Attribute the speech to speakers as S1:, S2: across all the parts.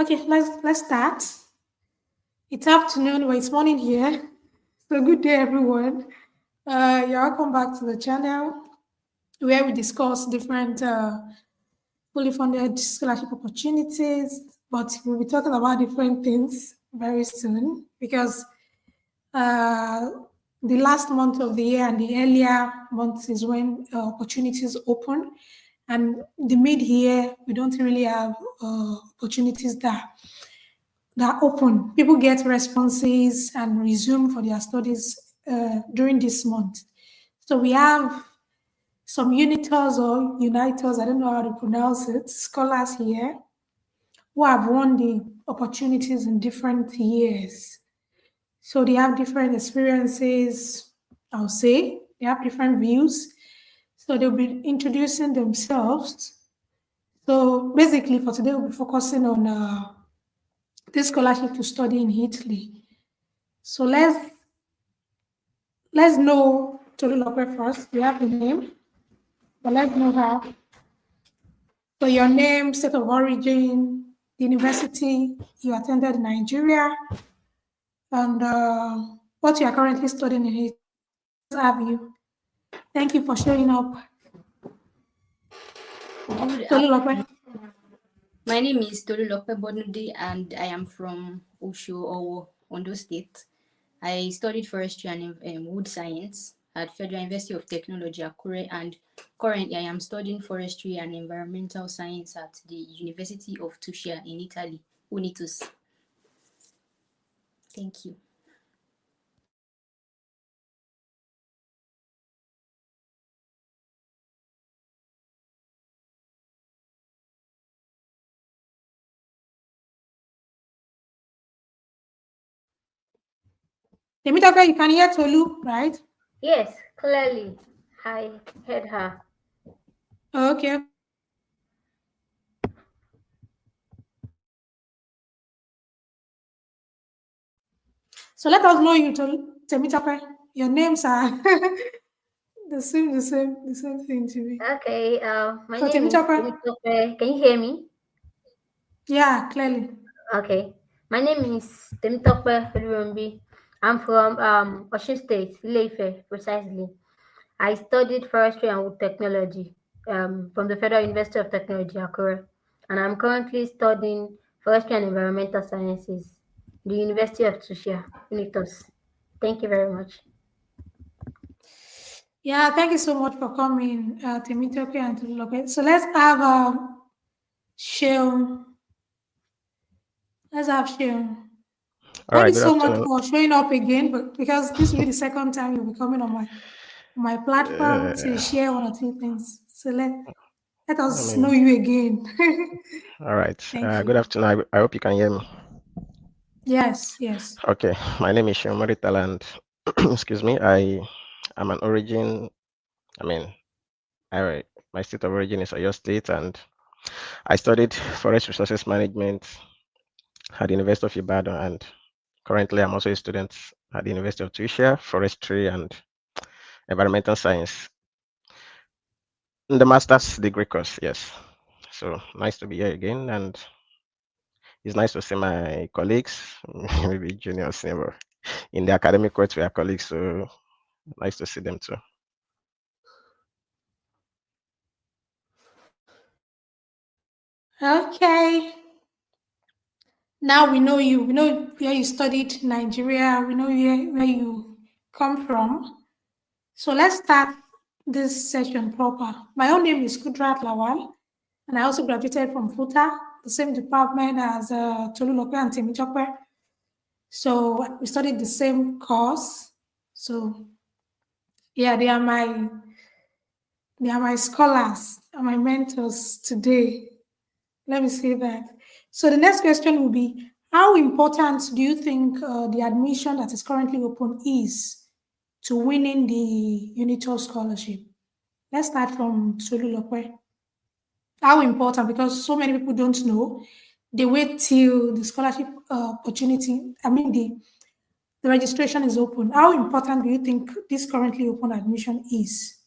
S1: Okay, let's start. It's afternoon, but it's morning here. So good day, everyone. You're welcome back to the channel where we discuss different fully funded scholarship opportunities. But we'll be talking about different things very soon because uh, the last month of the year and the earlier months is when opportunities open. And the mid-year, we don't really have opportunities that open. People get responses and resume for their studies during this month. So we have some Unitus or Unitus, I don't know how to pronounce it, scholars here who have won the opportunities in different years. So they have different experiences, I'll say. They have different views. So they'll be introducing themselves. So basically, for today, we'll be focusing on this scholarship to study in Italy. So let's know Tolu Lope first. We have the name, but let's know her. So your name, state of origin, the university you attended in Nigeria, and what you are currently studying in it. Have you? Thank you for showing up.
S2: Good
S1: Tolu
S2: afternoon.
S1: Lope.
S2: My name is Tolulope Bodnude and I am from Osho, Owo, Ondo State. I studied forestry and wood science at Federal University of Technology, Akure, and currently I am studying forestry and environmental science at the University of Tuscia in Italy, Unitus. Thank you.
S1: Temitope, you can hear Tolu, right?
S3: Yes, clearly. I heard her.
S1: Okay. So let us know you, Temitope. Your names are the same thing to me.
S3: Okay, my
S1: So
S3: name is
S1: Temitope,
S3: Temitope. Can you hear me?
S1: yeah, clearly.
S3: Okay. My name is Temitope Olurumbi. I'm from Osun State, Ile-Ife, precisely. I studied forestry and wood technology from the Federal University of Technology, Akure. And I'm currently studying forestry and environmental sciences, the University of Tuscia, Unitus. Thank you very much.
S1: Yeah, thank you so much for coming, Temitope and Tolulope. So let's have Sheol. Let's have Sheol.
S4: All
S1: Thank
S4: right,
S1: you
S4: good
S1: so much
S4: afternoon.
S1: for showing up again, but because this will be the second time you'll be coming on my platform to
S4: Uh,
S1: share one or two things. So let
S4: I
S1: us know
S4: mean,
S1: you again.
S4: all right.
S1: Thank
S4: Good
S1: you.
S4: afternoon. I hope you can hear me.
S1: Yes, yes.
S4: Okay, my name is Shomari Taland. Excuse me. I am an origin. I mean, I my state of origin is Oyo State, and I studied forest resources management at the University of Ibadan, and currently I'm also a student at the University of Tuition, forestry and environmental science, in the master's degree course. Yes. So nice to be here again, and it's nice to see my colleagues, maybe junior, senior. In the academic world, we are colleagues, so nice to see them too.
S1: Okay. Now we know you. We know where you studied Nigeria. We know where you come from. So let's start this session proper. My own name is Kudrat Lawal, and I also graduated from FUTA, the same department as Tolu Lope and Temi Chokwe. So we studied the same course. So yeah, they are my scholars and my mentors today. Let me say that. So the next question will be, how important do you think the admission that is currently open is to winning the Unitus scholarship? Let's start from Tolu Lope. How important? Because so many people don't know. They wait till the scholarship opportunity, the registration is open. How important do you think this currently open admission is?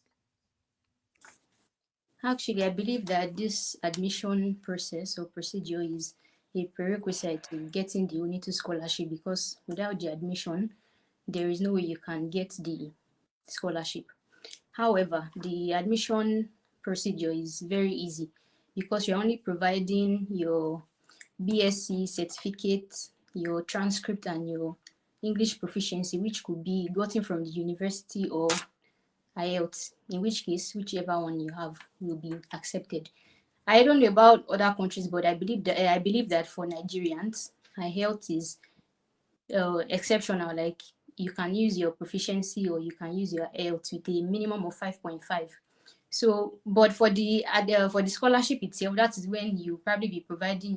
S2: Actually, I believe that this admission process or procedure is a prerequisite to getting the Unitus scholarship, because without the admission, there is no way you can get the scholarship. However, the admission procedure is very easy because you're only providing your BSc certificate, your transcript, and your English proficiency, which could be gotten from the university or IELTS, in which case, whichever one you have will be accepted. I don't know about other countries, but I believe that for Nigerians, IELTS is exceptional. Like, you can use your proficiency or you can use your IELTS with a minimum of 5.5. So, but for the scholarship itself, that is when you probably be providing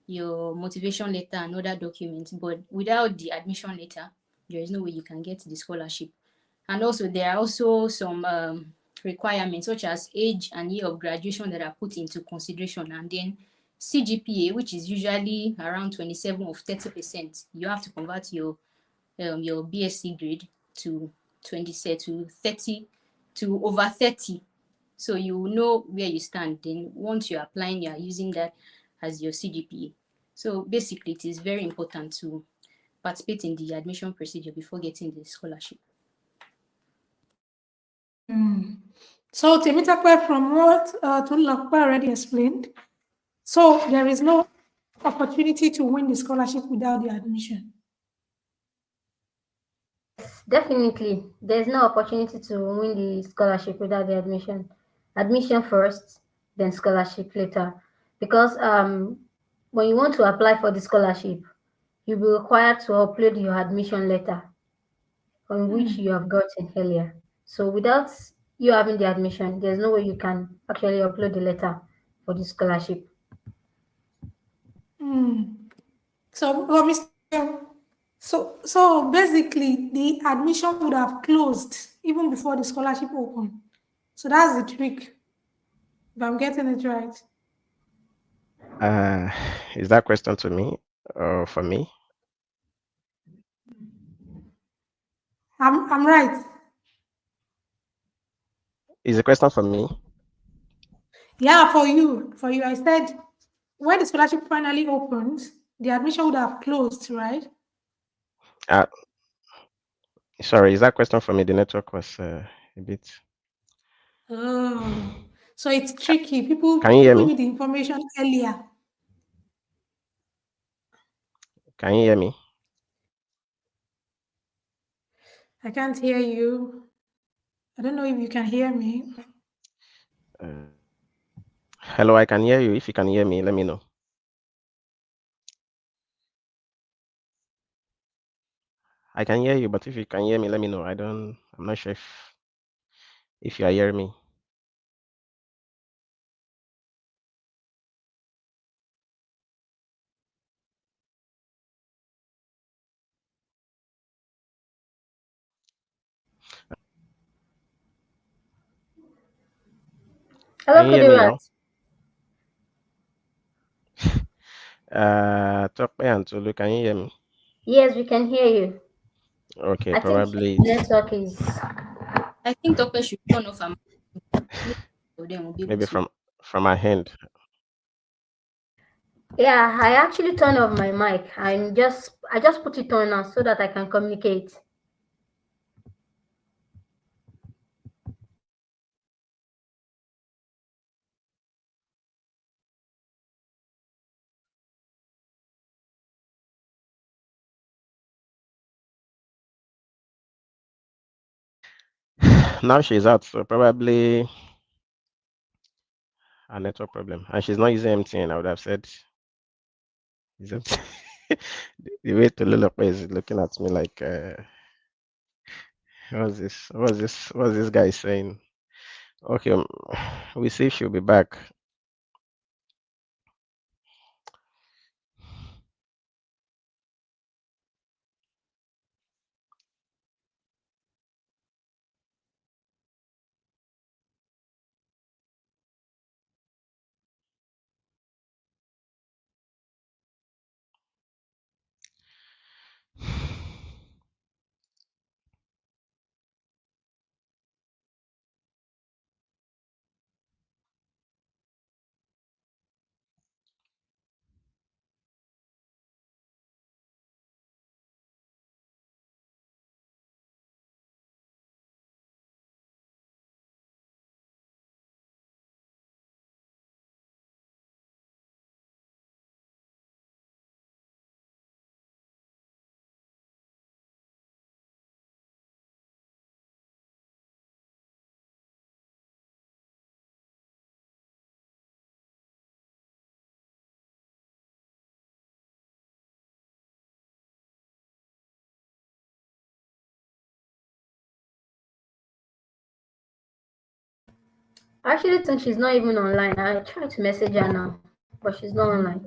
S2: your motivation letter and other documents. But without the admission letter, there is no way you can get the scholarship. And also, there are also some requirements such as age and year of graduation that are put into consideration, and then CGPA, which is usually around 27 or 30%. You have to convert your BSc grade to 20 to 30 to over 30. So you know where you stand. Then once you're applying, you're using that as your CGPA. So basically, it is very important to participate in the admission procedure before getting the scholarship.
S1: So Temitope, from what Tolulope already explained, so there is no opportunity to win the scholarship without the admission.
S3: Definitely, there's no opportunity to win the scholarship without the admission. Admission first, then scholarship later. Because when you want to apply for the scholarship, you'll be required to upload your admission letter on which you have gotten earlier. So without you having the admission, there's no way you can actually upload the letter for the scholarship.
S1: So, so basically, the admission would have closed even before the scholarship opened. So that's the trick. If I'm getting it right.
S4: Is that question to me or for me?
S1: I'm right.
S4: Is the question for me?
S1: Yeah, for you. For you. I said when the scholarship finally opens, the admission would have closed, right?
S4: Uh, Sorry, is that question for me? The network was a bit.
S1: Oh. So it's tricky.
S4: Can you hear
S1: People
S4: me?
S1: need the information earlier.
S4: Can you hear me?
S1: I can't hear you. I don't know if you can hear me.
S4: Uh, Hello, I can hear you. If you can hear me, let me know. I can hear you, but if you can hear me, let me know. I'm not sure if you are hearing me. Can
S3: Hello,
S4: you hear me
S3: Kudirat.
S4: now? Tokpe and Tolu, can you hear me?
S3: Yes, we can hear you.
S4: Okay,
S3: I think
S4: probably
S3: the network is.
S2: I think Tope should turn off her mic. Maybe of them will be able
S4: maybe
S2: to.
S4: from my hand.
S3: Yeah, I actually turned off my mic. I just put it on now so that I can communicate.
S4: Now she's out, so probably a network problem, and she's not using MTN. I would have said it's MTN. The way Tolulope is looking at me like, what's this? What's this? What's this guy saying? Okay, we see if she'll be back.
S3: I actually think she's not even online. I tried to message her now, but she's not online.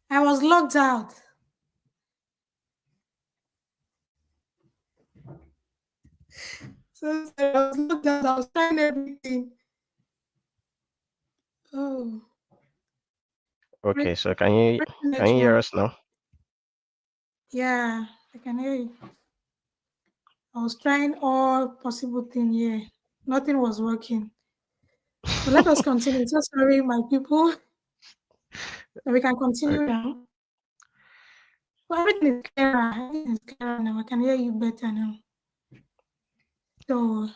S1: I was locked out. So sorry, I was locked out. I was trying everything. Oh, great,
S4: Okay, so can
S1: great
S4: you hear
S1: network.
S4: us now?
S1: Yeah, I can hear you. I was trying all possible thing here. Nothing was working. So let us continue. So sorry, my people. So we can
S4: O-
S1: continue now. So everything is clearer. Everything is clearer now. I can hear you better now. So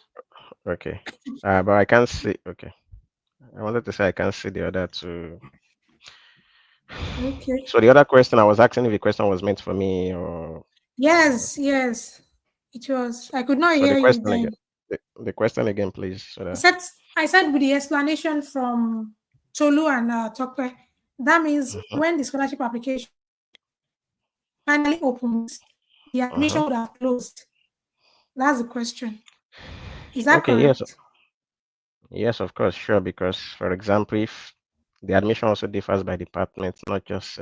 S4: Okay. But I can't see. Okay. I wanted to say I can't see the other two.
S1: okay.
S4: So the other question I was asking if the question was meant for me or
S1: Yes, yes. It was. I could not
S4: so the
S1: hear you
S4: question again.
S1: then.
S4: The question again, please. So
S1: I
S4: that
S1: said I said with the explanation from Cholu and Tope. That means
S4: Mhm.
S1: when the scholarship application finally opens, the
S4: Mhm.
S1: admission would have closed. That's the question. Is that
S4: Okay, yes,
S1: correct?
S4: yes, of course, sure. Because, for example, if the admission also differs by department, not just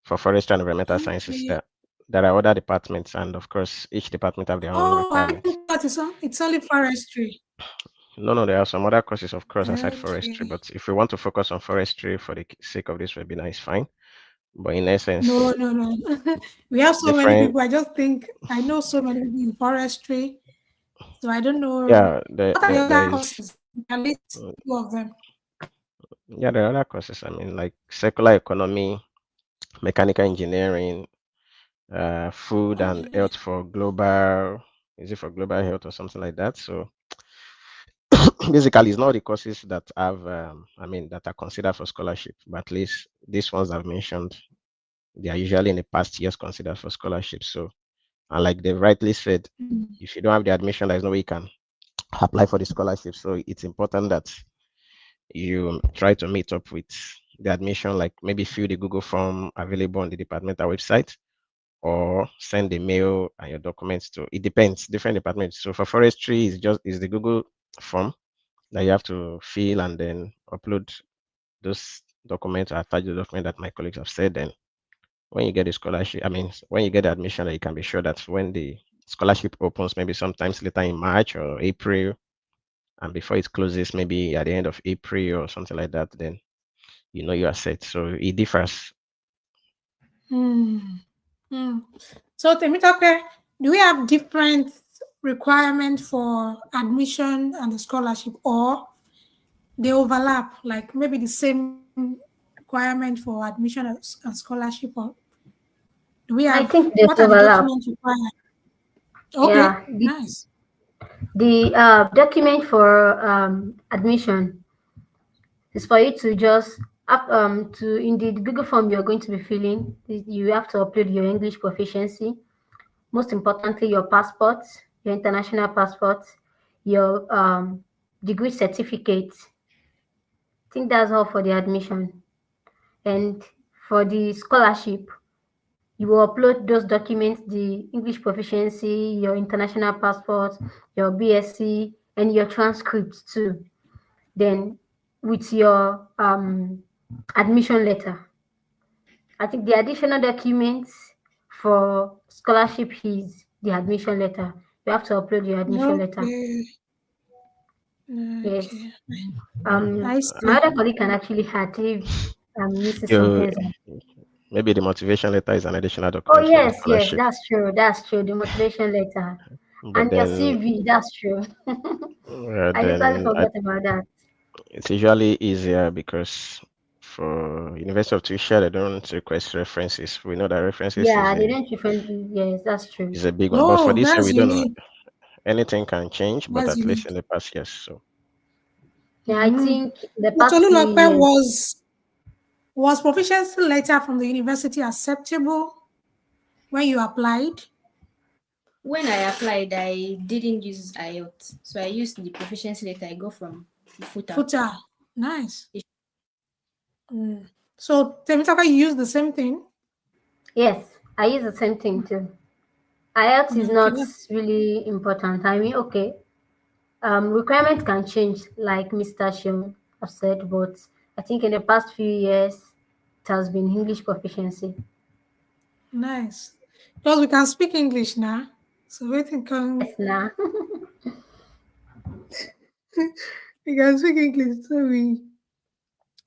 S4: for forestry and environmental sciences,
S1: Okay.
S4: there are other departments, and of course, each department have their own
S1: Oh, I
S4: requirements.
S1: thought it's only forestry.
S4: No, no, there are some other courses, of course, aside forestry.
S1: Okay.
S4: But if we want to focus on forestry for the sake of this webinar, it's fine. But in essence,
S1: No, no, no. We have so many
S4: different,
S1: people. I just think I know so many people in forestry. So I don't know.
S4: yeah, there,
S1: What are
S4: there,
S1: the
S4: there
S1: other
S4: is,
S1: courses? At least
S4: uh,
S1: two of them.
S4: yeah, there are other courses. I mean, like circular economy, mechanical engineering, food and
S1: Okay.
S4: health for global, is it for global health or something like that? So basically, it's not the courses that have, I mean, that are considered for scholarship, but at least these ones I've mentioned, they are usually in the past years considered for scholarship. So, and like they rightly said,
S1: Mm.
S4: if you don't have the admission, there's no way you can apply for the scholarship. So it's important that you try to meet up with the admission, like maybe fill the Google form available on the departmental website or send a mail and your documents to, it depends, different departments. So for forestry is the Google form that you have to fill and then upload those documents or attach the document that my colleagues have said. Then when you get the scholarship, I mean when you get the admission, you can be sure that when the scholarship opens, maybe sometimes later in March or April, and before it closes, maybe at the end of April or something like that, then you know you are set. So it differs.
S1: Mm. Mm. So Temitope, do we have different requirements for admission and the scholarship, or they overlap? Like maybe the same requirement for admission and scholarship, or do we
S3: I
S1: have
S3: think there's
S1: what are the
S3: overlap.
S1: documents required? Okay,
S3: Yeah,
S1: nice.
S3: the document for admission is for you to just to in the Google form you're going to be filling. You have to upload your English proficiency. Most importantly, your passport, your international passport, your degree certificate. I think that's all for the admission. And for the scholarship, you will upload those documents, the English proficiency, your international passport, your BSc, and your transcripts too. Then with your admission letter. I think the additional documents for scholarship is the admission letter. You have to upload your admission letter.
S1: Okay,
S3: Yes.
S1: okay, I
S3: My
S1: see.
S3: other colleague can actually add if misses some
S4: You
S3: things.
S4: maybe the motivation letter is an additional
S3: Oh
S4: document for the
S3: yes, yes,
S4: scholarship,
S3: that's true. That's true. The motivation letter
S4: but
S3: and your
S4: then
S3: CV. That's true. I literally
S4: then
S3: forgot about that.
S4: it's usually easier because for University of Tuition they don't request references. We know that references
S3: Yeah, they don't different. Yes, that's true.
S4: is a big one, but for
S1: Oh,
S4: this year
S1: that's
S4: we don't know.
S1: unique.
S4: Anything can change, but
S1: That's
S4: at least
S1: unique.
S4: in the past, yes. So
S3: Yeah, I
S1: Mm-hmm.
S3: think the
S1: But
S3: past few
S1: Tolulope
S3: years.
S1: was proficiency letter from the university acceptable when you applied?
S2: When I applied, I didn't use IELTS, so I used the proficiency letter I got from the footer.
S1: Footer. Nice. Mm. So Temitope, you use the same thing?
S3: Yes, I use the same thing too. IELTS is
S1: Okay.
S3: not really important. I mean, okay, requirements can change, like Mr. Shim have said, but I think in the past few years, it has been English proficiency.
S1: Nice. Because we can speak English now. So
S3: Yes, now.
S1: we can speak English. So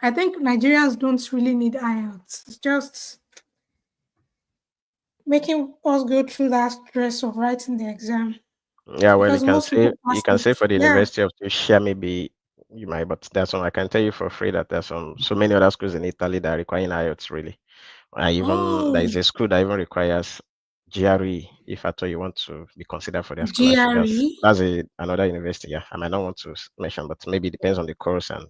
S1: I think Nigerians don't really need IELTS. It's just making us go through that stress of writing the exam.
S4: yeah, well,
S1: Because most people
S4: you
S1: pass
S4: can
S1: it.
S4: say for the
S1: Yeah.
S4: University of Tuition maybe you might, but there's some I can tell you for free that there's so many other schools in Italy that are requiring IELTS really. I even there
S1: Oh,
S4: is a school that even requires GRE if at all you want to be considered for their scholarship.
S1: GRE.
S4: That's another university. Yeah, I might not want to mention, but maybe it depends on the course and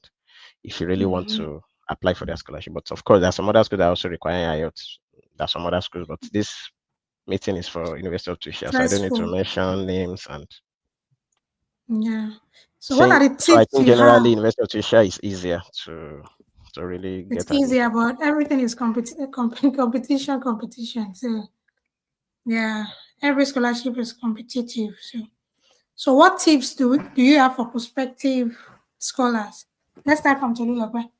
S4: if you really want
S1: Mhm.
S4: to apply for their scholarship. But of course, there are some other schools that also require IELTS. There are some other schools, but this meeting is for University of Tuition, so I don't need to
S1: Stressful.
S4: mention names and
S1: Yeah. So what
S4: saying.
S1: are the
S4: So I
S1: tips
S4: think
S1: you have?
S4: generally University of Tuition is easier to to really
S1: It's
S4: get
S1: easier,
S4: admission.
S1: but everything is competition. So yeah, every scholarship is competitive. So what tips do you have for prospective scholars? Let's start from Tolulope.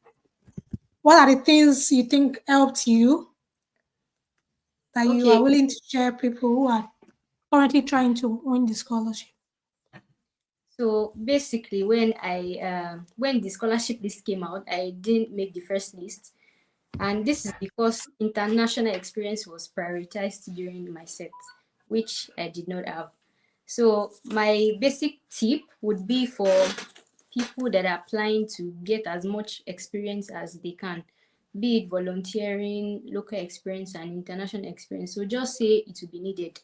S1: What are the things you think helped you that you are
S2: Okay,
S1: willing to share people who are currently trying to win the scholarship?
S2: so basically, when the scholarship list came out, I didn't make the first list, and this is because international experience was prioritized during my set, which I did not have. So my basic tip would be for people that are applying to get as much experience as they can, be it volunteering, local experience, and international experience. So just say it will be needed,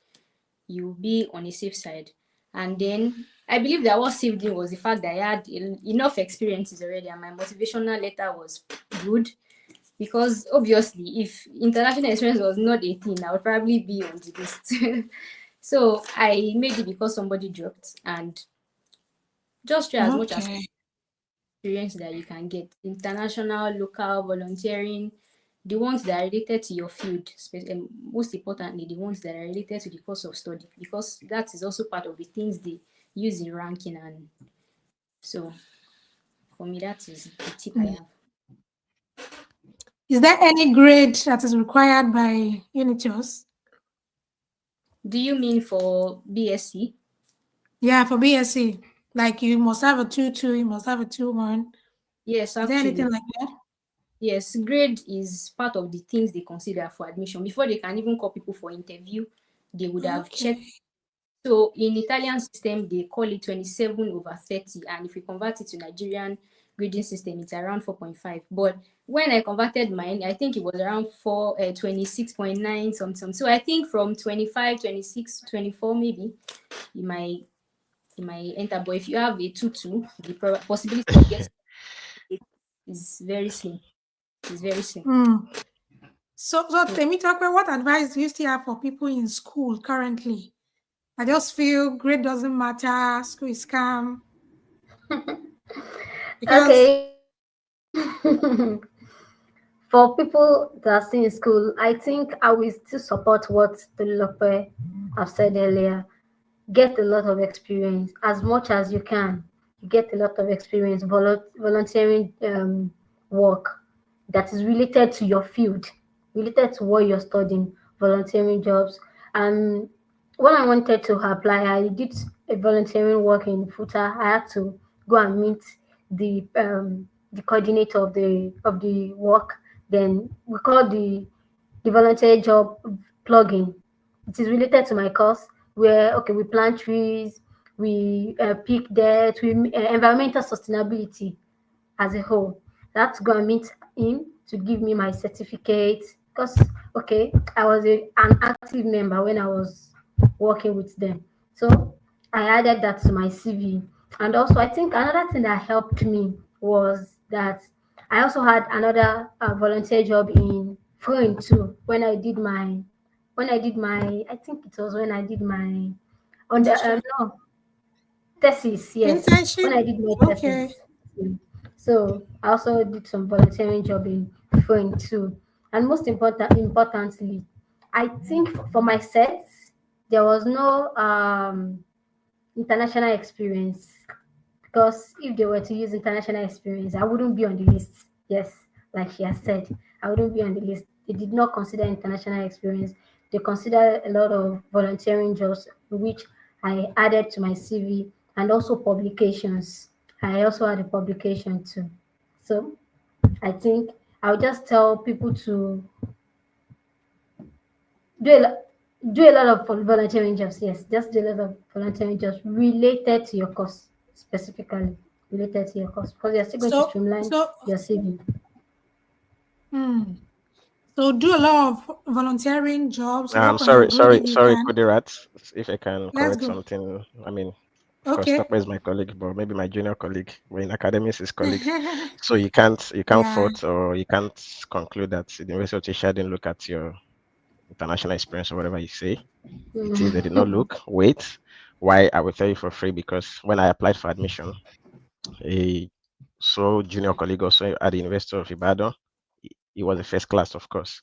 S2: you'll be on a safe side. And then I believe that what saved me was the fact that I had enough experiences already, and my motivational letter was good. Because obviously, if international experience was not a thing, I would probably be on the list. So I made it because somebody dropped, and just try as much as
S1: Okay.
S2: experience that you can get, international, local, volunteering, the ones that are related to your field, most importantly, the ones that are related to the course of study, because that is also part of the things they use in ranking. And so for me, that is the tip I have.
S1: Is there any grade that is required by Unitus?
S2: Do you mean for BSc?
S1: Yeah, for BSc. Like you must have a 2-2, you must have a 2-1.
S2: Yes,
S1: Is there
S2: actually.
S1: anything like that?
S2: Yes, grade is part of the things they consider for admission. Before they can even call people for interview, they would have checked.
S1: Okay.
S2: So in Italian system, they call it 27/30, and if you convert it to Nigerian grading system, it's around 4.5. But when I converted mine, I think it was around 26.9 something. So I think from 25, 26, 24 maybe, you might enter. But if you have a 2-2, the possibility of getting it is very slim. It's very slim.
S1: Hmm. So Temi Tokwe, what advice do you still have for people in school currently? I just feel grade doesn't matter, school is calm. Because
S3: Okay. For people that are still in school, I think I will still support what the Lope have said earlier. Get a lot of experience as much as you can. You get a lot of experience volunteering work that is related to your field, related to what you're studying, volunteering jobs. And when I wanted to apply, I did a volunteering work in Futa. I had to go and meet the coordinator of the work. Then we call the volunteer job plugging. It is related to my course where okay we plant trees, we pick dirt, we environmental sustainability as a whole. I had to go and meet him to give me my certificate because okay I was an active member when I was working with them. So I added that to my CV. And also I think another thing that helped me was that I also had another volunteer job in foreign too when I did my I think it was when I did my on the
S1: internship,
S3: no thesis, yes, when
S1: internship,
S3: I did my
S1: okay.
S3: thesis. So I also did some volunteering job in foreign too. And most importantly, I think for my sets, there was no international experience because if they were to use international experience, I wouldn't be on the list. Yes, like she has said, I wouldn't be on the list. They did not consider international experience. They consider a lot of volunteering jobs, which I added to my CV, and also publications. I also had a publication too. So I think I'll just tell people to do a lot. Do a lot of volunteering jobs. Yes, just do a lot of volunteering jobs related to your course, specifically related to your course, because you're still going to
S1: So
S3: streamline
S1: so
S3: your CV.
S1: hmm. So do a lot of volunteering jobs, work on your
S4: Sorry,
S1: grade
S4: sorry,
S1: if you
S4: sorry,
S1: can.
S4: Kudirat. If I can
S1: Let's
S4: correct
S1: go.
S4: something. I mean, of course,
S1: Okay.
S4: Tokpa is my colleague, but maybe my junior colleague. But in academics, is colleagues. So you can't
S1: Yeah.
S4: fault or you can't conclude that the University of Tisha didn't look at your international experience or whatever you say. It is they did not look. Wait, why I will tell you for free because when I applied for admission, a so junior colleague also at the University of Ibadan. He was a first class, of course.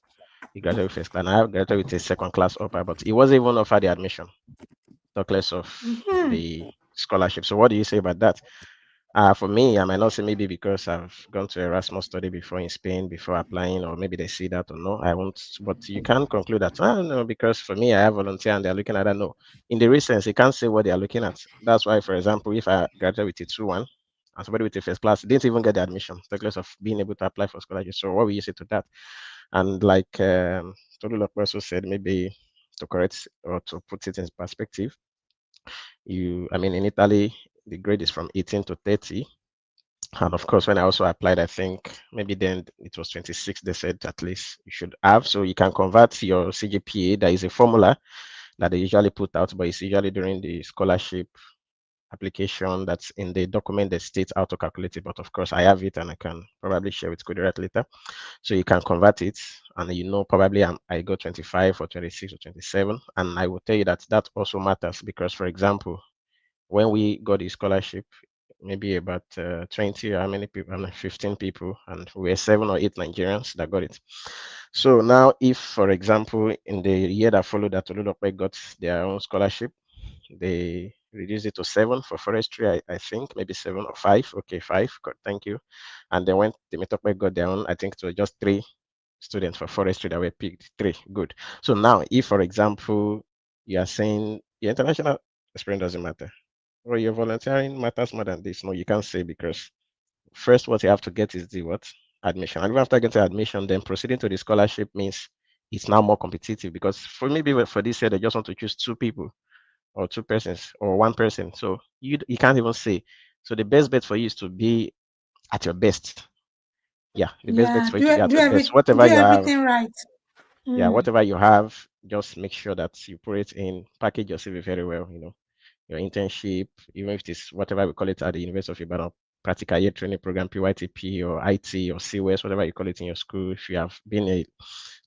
S4: He graduated with first class, and I graduated with a second class upper, but he wasn't even offered the admission, talk less of
S1: Mhm.
S4: the scholarship. So what do you say about that? For me, I might not say maybe because I've gone to Erasmus study before in Spain before applying, or maybe they see that or no. I won't, but you can conclude that, I don't know, because for me, I have volunteer and they're looking at that. No, in the recent, you can't say what they're looking at. That's why, for example, if I graduate with a 2-1 and somebody with a first class didn't even get the admission, regardless of being able to apply for scholarship. So, what will you say to that? And like Tolu also said, maybe to correct or to put it in perspective, I mean, in Italy, the grade is from 18 to 30. And of course, when I also applied, I think maybe then it was 26, they said at least you should have. So you can convert your CGPA. There is a formula that they usually put out, but it's usually during the scholarship application that's in the document that states how to calculate it. But of course, I have it and I can probably share with Kudirat later. So you can convert it, and probably I got 25 or 26 or 27. And I will tell you that that also matters because, for example, when we got the scholarship, maybe about 20 or how many people, 15 people, and we were 7 or 8 Nigerians that got it. So now, if, for example, in the year that followed that Olulope got their own scholarship, they reduced it to 7 for forestry, I think, maybe 7 or 5. Okay, 5. Good, thank you. And then when the Metope got their own, I think it was just 3 students for forestry that were picked. 3. Good. So now, if, for example, you are saying your international experience doesn't matter, or your volunteering matters more than this. No, you can't say because first what you have to get is the what? Admission. And even after getting admission, then proceeding to the scholarship means it's now more competitive because for maybe for this year they just want to choose 2 people or 2 persons or 1 person. So you can't even say. So the best bet for you is to be at your best. Yeah, the best bet
S1: Yeah,
S4: for you to be at your best.
S1: do
S4: Whatever you have,
S1: everything right.
S4: yeah,
S1: Mm.
S4: whatever you have, just make sure that you put it in, package your CV very well, your internship, even if it is whatever we call it at the University of Ibadan, practical year training program, PYTP or IT or CWS, whatever you call it in your school. If you have been a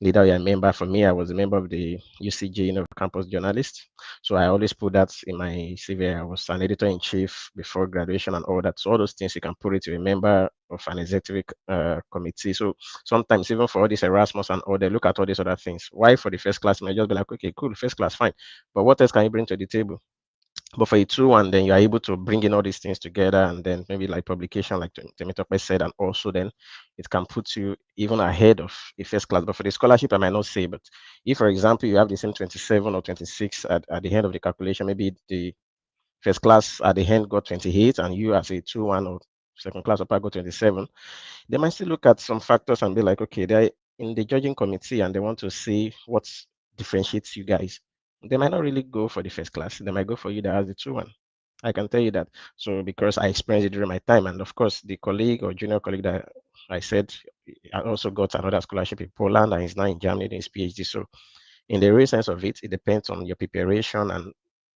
S4: leader or a member, for me, I was a member of the UCG, campus journalist. So I always put that in my CV. I was an editor in chief before graduation and all that. So all those things you can put it to a member of an executive committee. So sometimes even for all this Erasmus and all, they look at all these other things. Why for the first class, may just be like, okay, cool, first class, fine. But what else can you bring to the table? But for a 2-1, then you're able to bring in all these things together, and then maybe like publication, like Temitope said, and also then it can put you even ahead of a first class. But for the scholarship, I might not say, but if, for example, you have the same 27 or 26 at the end of the calculation, maybe the first class at the end got 28, and you as a 2-1 or second class upper got 27, they might still look at some factors and be like, okay, they're in the judging committee and they want to see what differentiates you guys. They might not really go for the first class. They might go for you that has the 2-1. I can tell you that. So because I experienced it during my time, and of course the colleague or junior colleague that I said I also got another scholarship in Poland and is now in Germany doing his PhD. So in the real sense of it, it depends on your preparation, and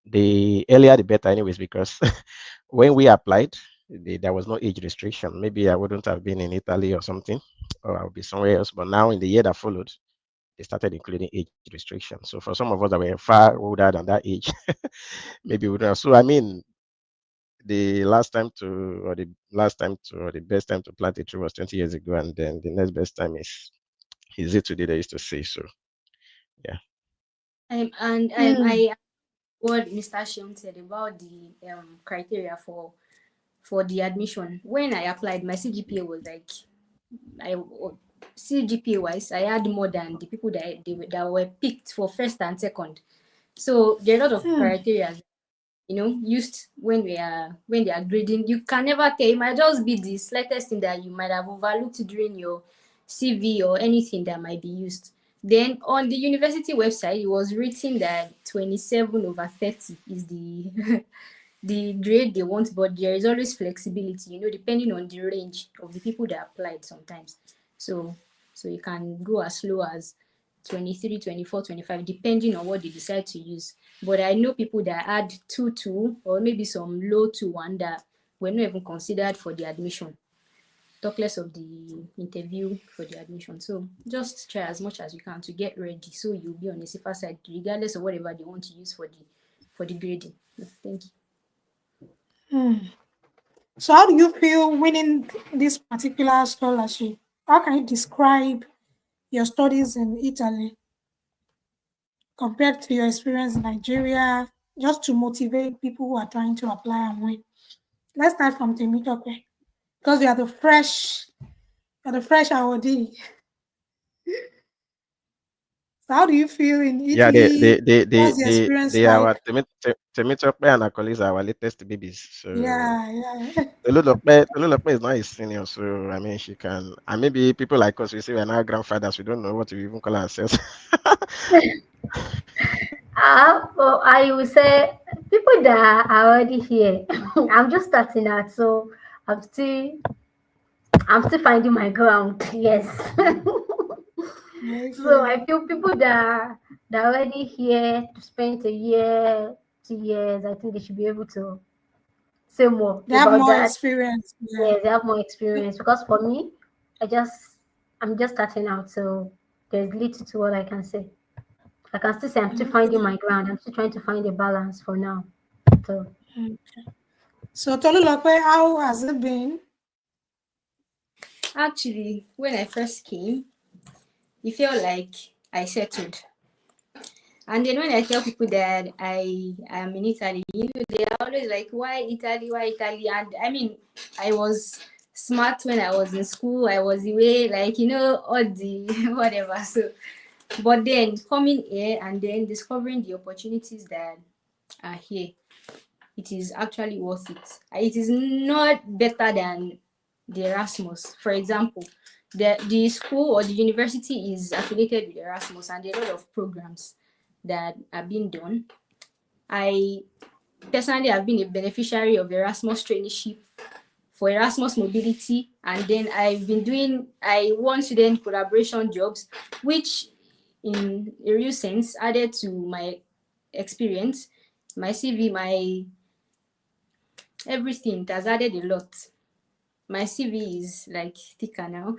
S4: the earlier the better anyways, because when we applied, there was no age restriction. Maybe I wouldn't have been in Italy or something, or I would be somewhere else. But now in the year that followed, they started including age restriction. So for some of us that were far older than that age, maybe we don't have. So I mean, the best time to plant a tree was 20 years ago, and then the next best time is it today, they used to say. So yeah.
S2: And
S1: Mm.
S2: I what Mr. Shion said about the criteria for the admission. When I applied, my CGPA was like I CGPA wise, I had more than the people that were picked for first and second. So there are a lot of
S1: Mm.
S2: criteria, used when they are grading. You can never tell. It might just be the slightest thing that you might have overlooked during your CV or anything that might be used. Then on the university website, it was written that 27/30 is the the grade they want, but there is always flexibility, depending on the range of the people that applied sometimes. So you can go as low as 23, 24, 25, depending on what they decide to use. But I know people that had 2-2 or maybe some low 2-1 that were not even considered for the admission, talk less of the interview for the admission. So just try as much as you can to get ready so you'll be on the safer side, regardless of whatever they want to use for the grading. Thank you.
S1: Mm. So how do you feel winning this particular scholarship? How can you describe your studies in Italy compared to your experience in Nigeria, just to motivate people who are trying to apply and win? Let's start from Temitope because you're the fresh awardee. So how do you feel in
S4: Yeah,
S1: Italy? What's the experience
S4: they are
S1: like?
S4: our Temitope and our colleagues are our latest babies. So
S1: Yeah, yeah.
S4: Tolu Lokpe is not a senior, so I mean she can, and maybe people like us, we say we're now grandfathers, we don't know what we even call ourselves.
S3: Well, I would say people that are already here. I'm just starting out, so I'm still I'm still finding my ground. Yes. So
S1: Okay.
S3: I feel people that are already here to spend a year, 2 years, I think they should be able to say more
S1: They have
S3: about
S1: more
S3: that.
S1: experience. Yeah.
S3: Yeah, they have more experience. Because for me, I just I'm just starting out, so there's little to what I can say. I can still say I'm still finding
S1: Okay.
S3: my ground. I'm still trying to find a balance for now. So
S1: Mm. So Tolulope, how has it been?
S2: Actually, when I first came, it felt like I settled. And then when I tell people that I am in Italy, they are always like, "Why Italy? Why Italy?" And I mean, I was smart when I was in school. I was away, like all the whatever. So, but then coming here and then discovering the opportunities that are here, it is actually worth it. It is not better than the Erasmus. For example, the school or the university is affiliated with Erasmus, and there are a lot of programs that are being done. I personally have been a beneficiary of Erasmus traineeship for Erasmus mobility, and then I won student collaboration jobs, which in a real sense added to my experience, my CV, my everything. It has added a lot. My CV is like thicker now,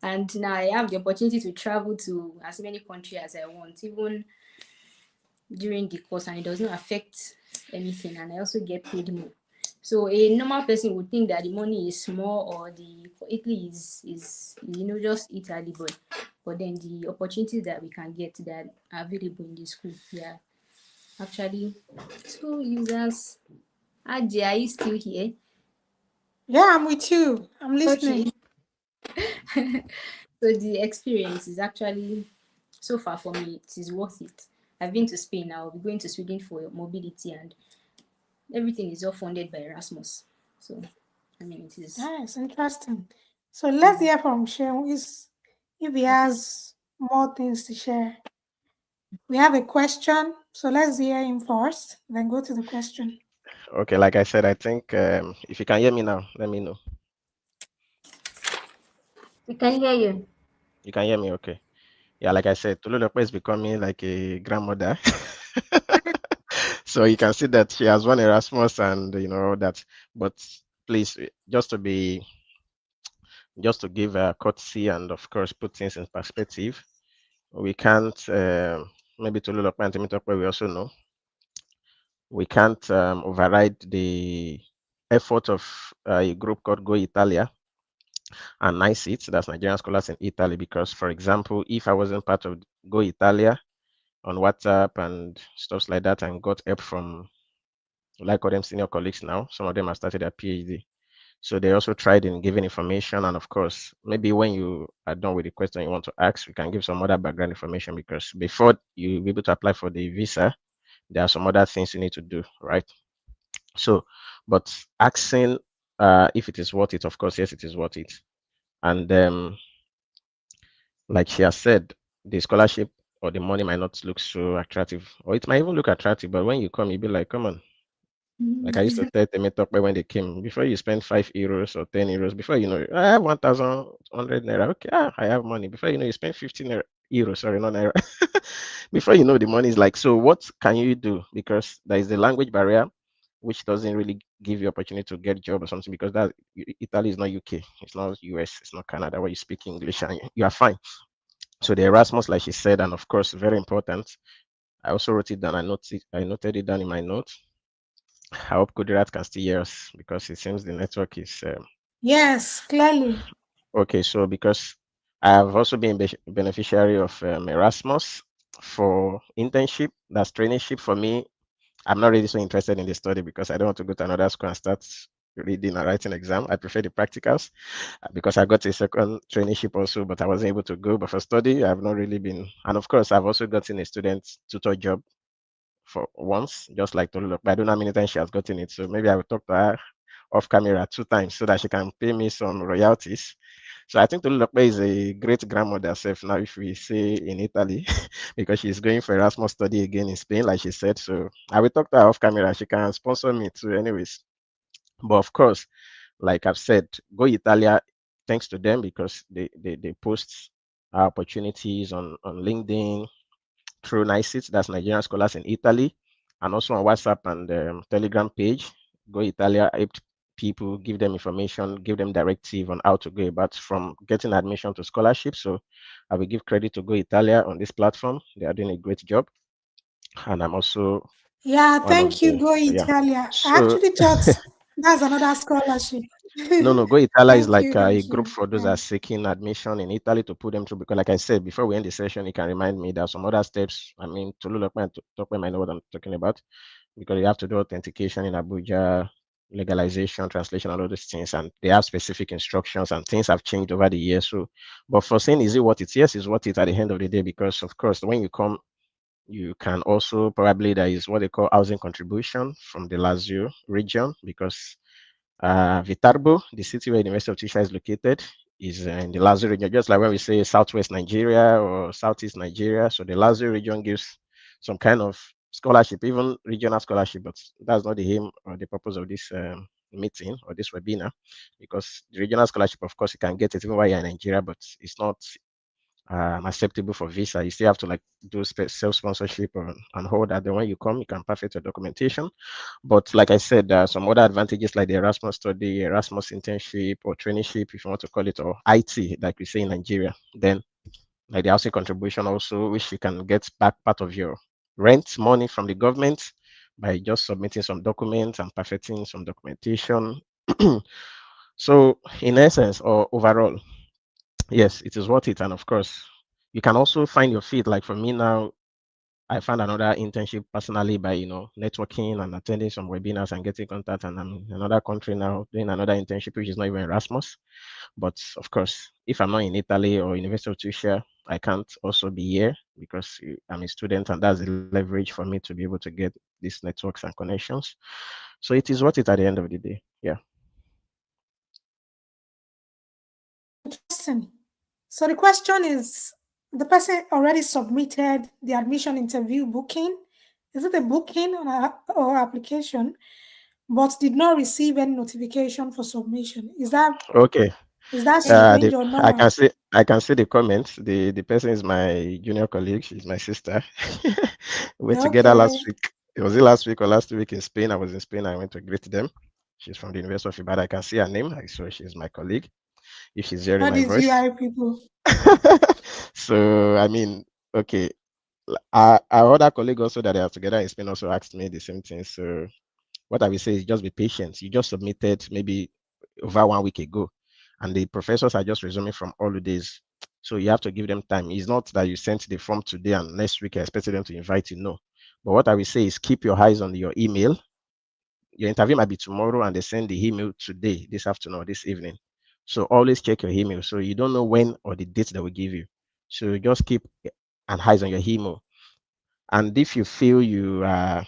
S2: and now I have the opportunity to travel to as many countries as I want, even during the course, and it does not affect anything. And I also get paid more. So a normal person would think that the money is small or the Italy is just Italy, but then the opportunities that we can get that are available in the school, yeah, actually school users. Ajay, are you still here?
S1: Yeah, I'm with you. I'm
S2: Okay.
S1: listening.
S2: So the experience is actually, so far for me, it is worth it. I've been to Spain. I'll be going to Sweden for mobility, and everything is all funded by Erasmus. So, I mean, it is.
S1: Nice, interesting. So let's
S2: Yeah.
S1: hear from Shem if he
S2: Okay.
S1: has more things to share. We have a question, so let's hear him first, then go to the question.
S4: Okay, like I said, I think if you can hear me now, let me know.
S3: we can hear you.
S4: You can hear me, okay? Yeah, like I said, Tolu Lokpe is becoming like a grandmother. So you can see that she has won Erasmus and that. But please, just to give a courtesy and of course put things in perspective, we can't maybe Tolu Lokpe and Temitope we also know we can't override the effort of a group called Go Italia and NICE, that's Nigerian Scholars in Italy. Because, for example, if I wasn't part of Go Italia on WhatsApp and stuff like that and got help from, like, all them senior colleagues now, some of them have started their PhD. So they also tried in giving information. And of course, maybe when you are done with the question you want to ask, we can give some other background information because before you be able to apply for the visa, there are some other things you need to do, right? So, but asking if it is worth it, of course, yes, it is worth it. And like she has said, the scholarship or the money might not look so attractive, or it might even look attractive, but when you come, you'll be like, come on. Like I used to tell Temitope when they came, before you spend €5 or €10, before you know, I have 1,100 naira. Okay, I have money. Before you know, you spend 15 euros, sorry, not naira. Before you know, the money is like, so what can you do? Because there is the language barrier, which doesn't really give you opportunity to get a job or something, because that Italy is not UK, it's not US, it's not Canada, where you speak English and you are fine. So the Erasmus, like she said, and of course, very important. I also wrote it down. I noted it down in my notes. I hope Kudirat can still hear us because it seems the network is
S1: Yes, clearly.
S4: okay. So because I have also been beneficiary of Erasmus for internship, that's traineeship for me. I'm not really so interested in the study because I don't want to go to another school and start reading and writing exam. I prefer the practicals because I got a second traineeship also, but I wasn't able to go. But for study, I've not really been. And of course, I've also gotten a student tutor job for once, just like Tolu. But I don't know how many times she has gotten it. So maybe I will talk to her off camera 2 times so that she can pay me some royalties. So I think Tolu is a great grandmother self now, if we say in Italy, because she's going for Erasmus study again in Spain, like she said. So I will talk to her off camera. She can sponsor me too, anyways. But of course, like I've said, Go Italia, thanks to them because they post opportunities on LinkedIn through NICIT, that's Nigerian Scholars in Italy, and also on WhatsApp and Telegram page. Go Italia helped people, give them information, give them directive on how to go about from getting admission to scholarship. So I will give credit to Go Italia on this platform. They are doing a great job. And I'm also
S1: Yeah,
S4: one of
S1: thank you,
S4: the,
S1: Go
S4: yeah.
S1: Italia. I
S4: So
S1: actually thought that's another scholarship.
S4: no, Go Italia is
S1: Thank
S4: like
S1: you,
S4: a
S1: thank
S4: group
S1: you.
S4: for those that
S1: Yeah.
S4: are seeking admission in Italy to put them through. Because, like I said, before we end the session, you can remind me there are some other steps. I mean, Tolu Lokman and Tokwe might know what I'm talking about because you have to do authentication in Abuja, legalization, translation, all of those things, and they have specific instructions and things have changed over the years. So, but for saying, is it what it? Yes, it's what it at the end of the day because, of course, when you come, you can also probably there is what they call housing contribution from the Lazio region because Viterbo, the city where the University of Tisha is located, is in the Lazio region, just like when we say Southwest Nigeria or Southeast Nigeria. So the Lazio region gives some kind of scholarship, even regional scholarship, but that's not the aim or the purpose of this meeting or this webinar, because the regional scholarship, of course, you can get it even while you're in Nigeria, but it's not acceptable for visa. You still have to like do self-sponsorship and hold that. Then when you come, you can perfect your documentation. But like I said, there are some other advantages like the Erasmus study, Erasmus internship or traineeship, if you want to call it, or IT, like we say in Nigeria. Then like the housing contribution also, which you can get back part of your rent money from the government by just submitting some documents and perfecting some documentation. So in essence or overall, yes, it is worth it. And of course, you can also find your feet. Like for me now, I found another internship personally by networking and attending some webinars and getting contact. And I'm in another country now doing another internship, which is not even Erasmus. But of course, if I'm not in Italy or University of Tushia, I can't also be here because I'm a student, and that's the leverage for me to be able to get these networks and connections. So it is worth it at the end of the day. Yeah.
S1: Interesting. So the question is, the person already submitted the admission interview booking. Is it a booking or application, but did not receive any notification for submission?
S4: Okay.
S1: Is that
S3: Hey,
S1: strange or
S4: I
S1: normal?
S4: can see the comments. The person is my junior colleague. She's my sister. We were together last
S1: Okay.
S4: week. It was it last week or last week in Spain. I was in Spain. I went to greet them. She's from the University of Ibadan. I can see her name. I saw she's my colleague. If she's hearing
S1: All
S4: my
S1: these
S4: voice.
S1: UI people.
S4: So I mean, okay. Our other colleague also that they are together in Spain also asked me the same thing. So what I will say is just be patient. You just submitted maybe over 1 week ago, and the professors are just resuming from holidays. So you have to give them time. It's not that you sent the form today and next week you're expecting them to invite you. No. But what I will say is keep your eyes on your email. Your interview might be tomorrow and they send the email today, this afternoon, or this evening. So always check your email. So you don't know when or the date they will give you. So just keep an eyes on your email. And if you feel you I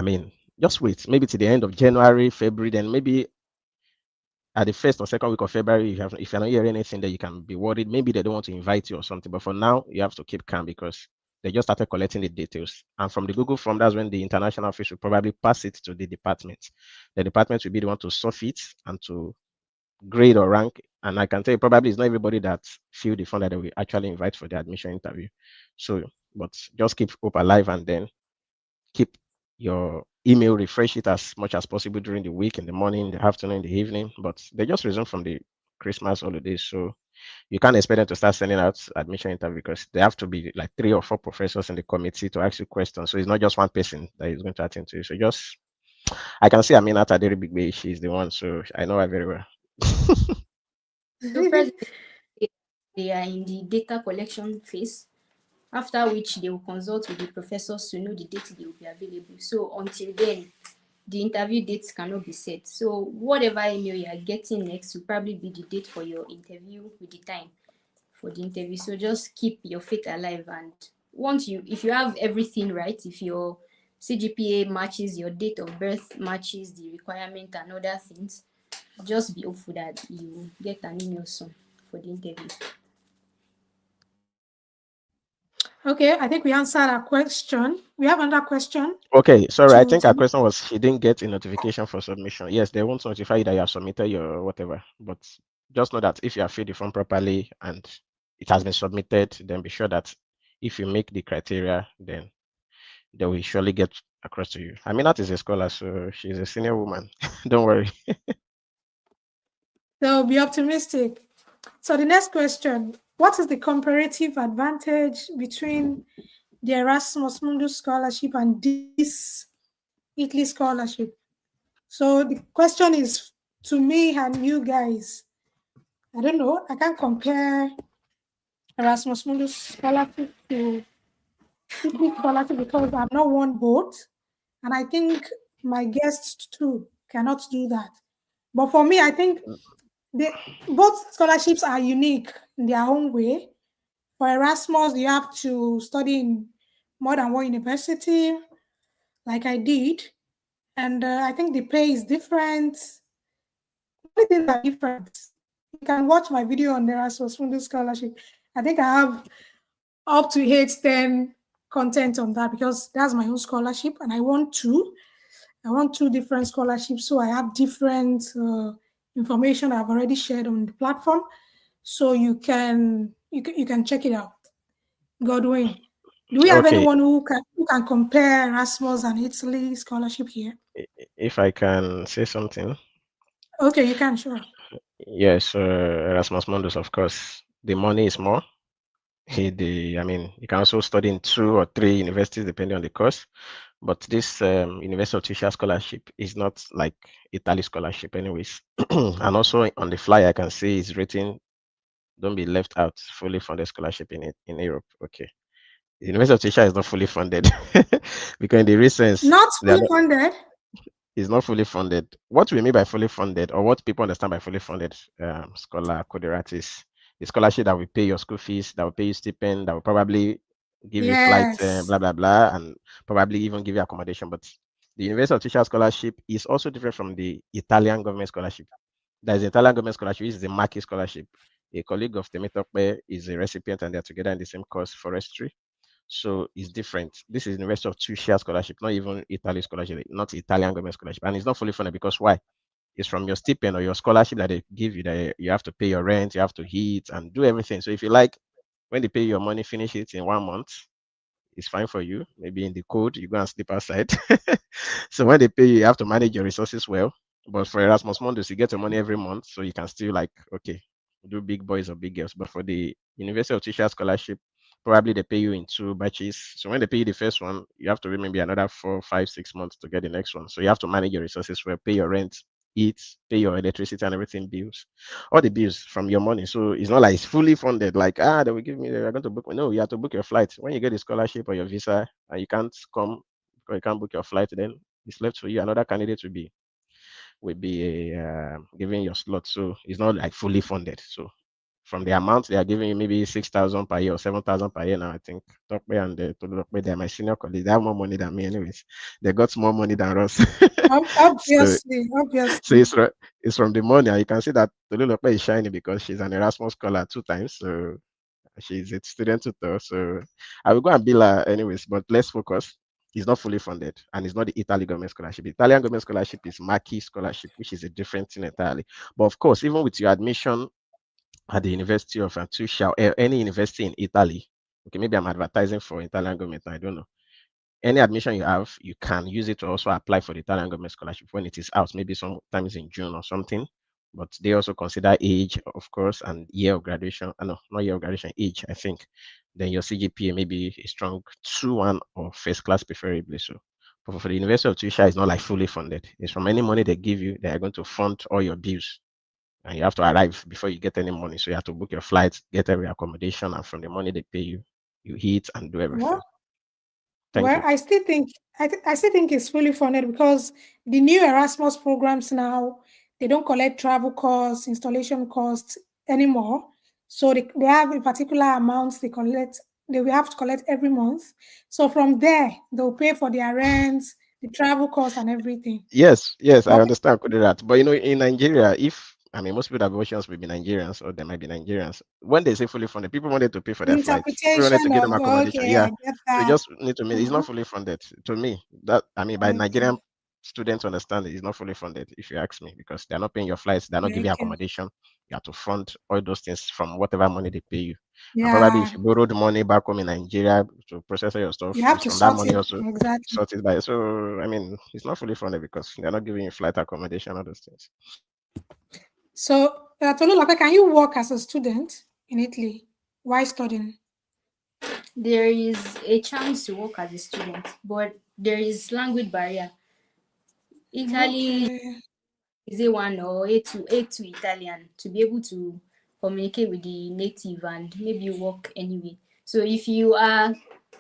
S4: mean, just wait, maybe to the end of January, February, then maybe at the first or second week of February, if you're not hearing anything, that you can be worried. Maybe they don't want to invite you or something. But for now, you have to keep calm because they just started collecting the details. And from the Google form, that's when the international office will probably pass it to the department. The department will be the one to solve it and to grade or rank. And I can tell you, probably it's not everybody that fill the form that they will actually invite for the admission interview. So, but just keep hope alive and then keep your email, refresh it as much as possible during the week, in the morning, the afternoon, the evening. But they just resume from the Christmas holidays. So you can't expect them to start sending out admission interview because they have to be like 3 or 4 professors in the committee to ask you questions. So it's not just one person that is going to attend to you. So just I can see Aminat Aderi Big Bay. She's the one, so I know her very well.
S2: So presently, they are in the data collection phase, after which they will consult with the professors to know the date they will be available. So until then, the interview dates cannot be set. So whatever email you are getting next will probably be the date for your interview with the time for the interview. So just keep your faith alive, and if you have everything right, if your CGPA matches, your date of birth matches the requirement and other things, just be hopeful that you get an email soon for the interview.
S1: Okay, I think we answered our question. We have another question
S4: Okay, sorry. I think our
S1: to
S4: question was she didn't get a notification for submission. Yes, they won't notify you that you have submitted your whatever, but just know that if you have filled the form properly and it has been submitted, then be sure that if you make the criteria, then they will surely get across to you. I mean, that is a scholar, so she's a senior woman. Don't worry.
S1: so be optimistic. So the next question, what is the comparative advantage between the Erasmus Mundus scholarship and this Italy scholarship? So the question is to me and you guys. I don't know. I can't compare Erasmus Mundus scholarship to Italy scholarship because I've not won both. And I think my guests too cannot do that. But for me, I think they, both scholarships are unique in their own way. For Erasmus, you have to study in more than one university, like I did. And I think the pay is different. Many things are different. You can watch my video on Erasmus Mundus scholarship. I think I have up to 8, 10 content on that because that's my own scholarship and I want two. I want two different scholarships, so I have different information I've already shared on the platform, so you can check it out. Godwin, do we have
S4: Okay,
S1: anyone who can compare Erasmus and Italy scholarship here?
S4: if I can say something.
S1: Okay, you can, sure.
S4: Yes, Erasmus Mundus, of course, the money is more. I mean, you can also study in 2 or 3 universities depending on the course. But this University of Tuition scholarship is not like Italy scholarship, anyways. And also on the flyer, I can see it's written, "Don't be left out." Fully funded scholarship in Europe. Okay, the University of Tuition is not fully funded because in the recent
S1: Not
S4: they are
S1: fully
S4: not,
S1: funded.
S4: is not fully funded. What we mean by fully funded, or what people understand by fully funded, scholar Coderatis, the scholarship that will pay your school fees, that will pay you stipend, that will probably give you flights,
S1: Yes.
S4: blah blah blah, and probably even give you accommodation. But the University of Teacher scholarship is also different from the Italian government scholarship. There is the Italian government scholarship, which is the Marquis scholarship. A colleague of Temitope is a recipient, and they're together in the same course, forestry. So it's different. This is University of Tuition scholarship, not even Italy scholarship, not Italian government scholarship. And it's not fully funded because why? It's from your stipend or your scholarship that they give you that you have to pay your rent, you have to eat and do everything. So if you like, when they pay your money, finish it in 1 month, it's fine for you. Maybe in the code, you go and sleep outside. So when they pay you, you have to manage your resources well. But for Erasmus Mundus, you get your money every month, so you can still like, okay, do big boys or big girls. But for the University of Teacher scholarship, probably they pay you in 2 batches. So when they pay you the first one, you have to wait maybe another 4, 5, 6 months to get the next one. So you have to manage your resources well, pay your rent, eat, pay your electricity and everything bills, all the bills from your money. So it's not like it's fully funded. Like they will give me, they're going to book. No, you have to book your flight when you get the scholarship or your visa, and you can't come because you can't book your flight. Then it's left for you. Another candidate will be giving your slot. So it's not like fully funded. So from the amount they are giving you, maybe 6,000 per year or 7,000 per year now. I think Tokpe and Tolokpe, they're my senior colleagues. They have more money than me, anyways. They got more money than us. So,
S1: Obviously,
S4: so
S1: obviously.
S4: it's from the money, and you can see that Tolokpe is shining because she's an Erasmus scholar 2 times. So she's a student tutor. So I will go and bill her anyways. But let's focus. It's not fully funded, and it's not the Italy government scholarship. The Italian government scholarship is Marquis scholarship, which is a different thing entirely. But of course, even with your admission at the University of Antioch or any university in Italy. Okay, maybe I'm advertising for Italian government. I don't know. Any admission you have, you can use it to also apply for the Italian government scholarship when it is out, maybe sometimes in June or something. But they also consider age, of course, and year of graduation. No, not year of graduation, age, I think. Then your CGPA maybe a strong 2-1 or first class preferably so. For the University of Tuition, it's not like fully funded. It's from any money they give you, they are going to fund all your bills. And you have to arrive before you get any money. So you have to book your flights, get every accommodation, and from the money they pay you, you eat and do everything.
S1: Well,
S4: Thank you.
S1: I still think it's fully funded because the new Erasmus programs now they don't collect travel costs, installation costs anymore. So they have a particular amount they will have to collect every month. So from there they'll pay for their rents, the travel costs and everything.
S4: Yes, I
S1: But
S4: understand Kudirat. But in Nigeria, if I mean most people that have options will be Nigerians or they might be Nigerians. When they say fully funded, people wanted to pay for
S1: the
S4: their flights. People wanted to
S1: interpretation
S4: give them
S1: of
S4: accommodation.
S1: okay,
S4: Yeah.
S1: I get
S4: So you
S1: that.
S4: just need to mean it's not
S1: Mhm.
S4: fully funded. To me, that I mean by Nigerian
S1: Okay,
S4: students understand it's not fully funded, if you ask me, because they're not paying your flights, they're not giving you
S1: okay.
S4: accommodation. You have to fund all those things from whatever money they pay you. And probably if
S1: Yeah,
S4: you borrowed money back home in Nigeria to process all your
S1: you
S4: stuff,
S1: have
S4: it's
S1: to
S4: from that
S1: sort
S4: money
S1: it
S4: also
S1: exactly.
S4: sorted by. So I mean, it's not fully funded because they're not giving you flight accommodation, all those things.
S1: So, Tolu, can you work as a student in Italy while studying?
S2: There is a chance to work as a student, but there is language barrier. Italy
S1: Okay.
S2: is A1 or A2 Italian to be able to communicate with the native and maybe work anyway. So if you are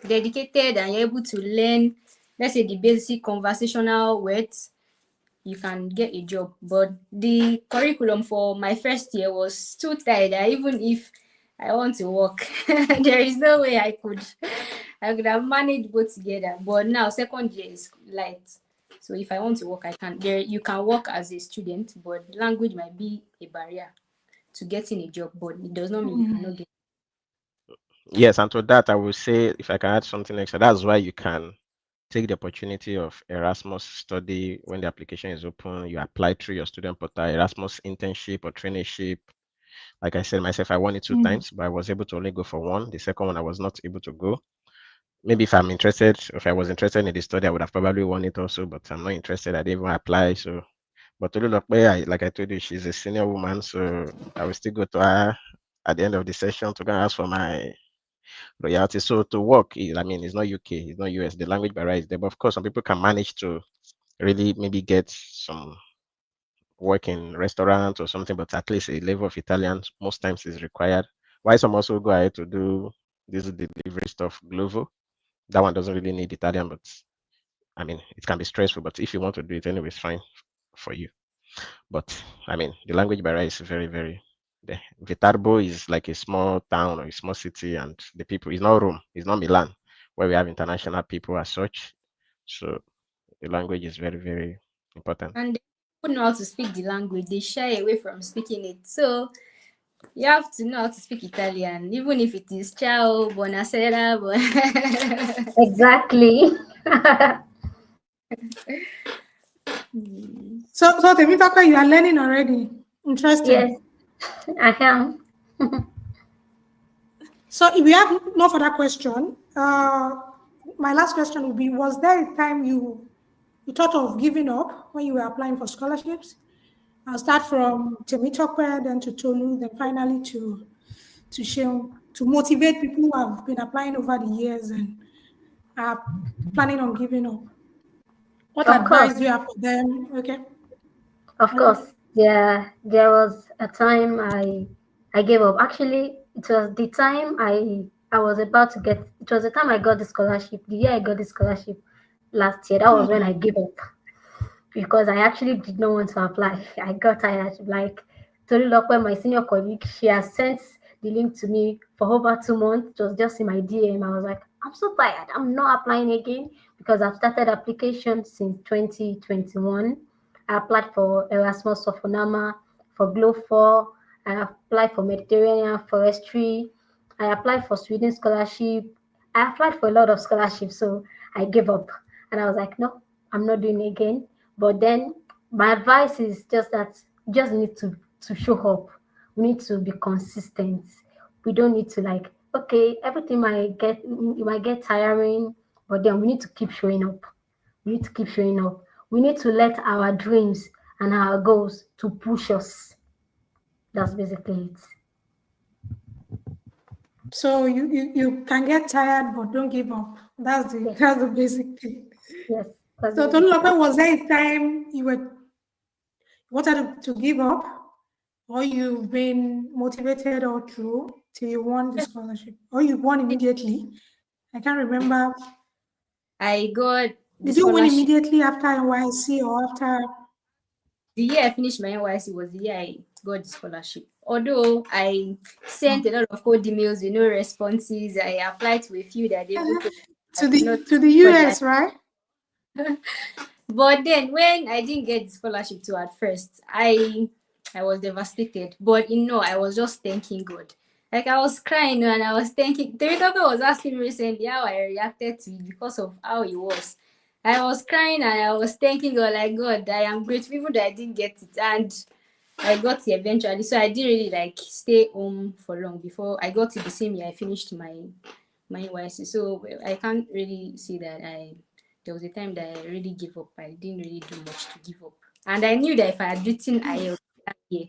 S2: dedicated and you're able to learn, let's say the basic conversational words, you can get a job. But the curriculum for my first year was too tight. Even if I want to work, there is no way I could have managed both together. But now second year is light. So if I want to work, I can. There you can work as a student, but language might be a barrier to getting a job. But it does not mean you
S1: Mm.
S2: cannot get.
S4: Yes, and to that, I will say, if I can add something extra, that's why you can take the opportunity of Erasmus study when the application is open. You apply through your student portal, Erasmus internship or traineeship. Like I said myself, I won it two
S1: Mm.
S4: times, but I was able to only go for one. The second one, I was not able to go. Maybe if I'm interested, if I was interested in the study, I would have probably won it also, but I'm not interested. I didn't even apply. So, but Tolulokpe, like I told you, she's a senior woman, so I will still go to her at the end of the session to go and ask for my royalty. So to work, I mean, it's not UK, it's not US. The language barrier is there, but of course, some people can manage to really maybe get some work in restaurants or something, but at least a level of Italian most times is required. Why some also go ahead to do this delivery stuff, Glovo. That one doesn't really need Italian, but I mean, it can be stressful, but if you want to do it anyway, it's fine for you. But I mean, the language barrier is very, very there. Viterbo is like a small town or a small city, and the people is not Rome, it's not Milan, where we have international people as such. So the language is very, very important.
S2: And they don't know how to speak the language. They shy away from speaking it. So you have to know how to speak Italian, even if it is ciao, buonasera,
S3: Exactly.
S1: So Temitope, you are learning already.
S3: Yes,
S1: Interesting.
S3: I am.
S1: So if we have no further question, my last question would be: was there a time you thought of giving up when you were applying for scholarships? I'll start from Temitope, then to Tolu, then finally to Sheon, to motivate people who have been applying over the years and are planning on giving up. What
S3: Of course.
S1: advice do you have for them? Okay.
S3: Of
S1: Okay.
S3: course, there was a time I gave up. Actually, it was the time I was about to get. It was the time I got the scholarship. The year I got the scholarship last year. That was when I gave up because I actually did not want to apply. I got tired. Like Tori Lokwe, my senior colleague, she has sent the link to me for over 2 months. It was just in my DM. I was like, I'm so tired. I'm not applying again because I've started application since 2021. I applied for Erasmus of Onama, for Glow 4. I applied for Mediterranean Forestry. I applied for Sweden scholarship. I applied for a lot of scholarships, so I gave up. And I was like, no, I'm not doing it again. But then my advice is just that you just need to show up. We need to be consistent. We don't need to like, okay, everything might get tiring, but then we need to keep showing up. We need to keep showing up. We need to let our dreams and our goals to push us. That's basically it.
S1: So you can get tired, but don't give up. That's the
S3: Yes,
S1: that's the basic thing.
S3: yes.
S1: So
S3: Continue.
S1: Tolulope, was there a time you wanted to give up, or you've been motivated all through till you won the scholarship, or you won immediately? I can't remember.
S2: I got the
S1: Did you win
S2: scholarship.
S1: immediately after NYC or after?
S2: The year I finished my NYC was the year I got the scholarship. Although I sent a lot of cold emails with no responses, I applied to a few that they even told me I
S1: To
S2: could not
S1: the
S2: for their.
S1: US, right?
S2: But then when I didn't get the scholarship too at first, I was devastated. But I was just thanking God. Like I was crying and I was thanking. Teritope was asking me recently how I reacted to it because of how it was. I was crying and I was thanking God, like God, I am grateful even though I didn't get it. And I got it eventually. So I didn't really like stay home for long before I got it the same year I finished my NYC. So I can't really see that there was a time that I really gave up. I didn't really do much to give up. And I knew that if I had written IELTS that year,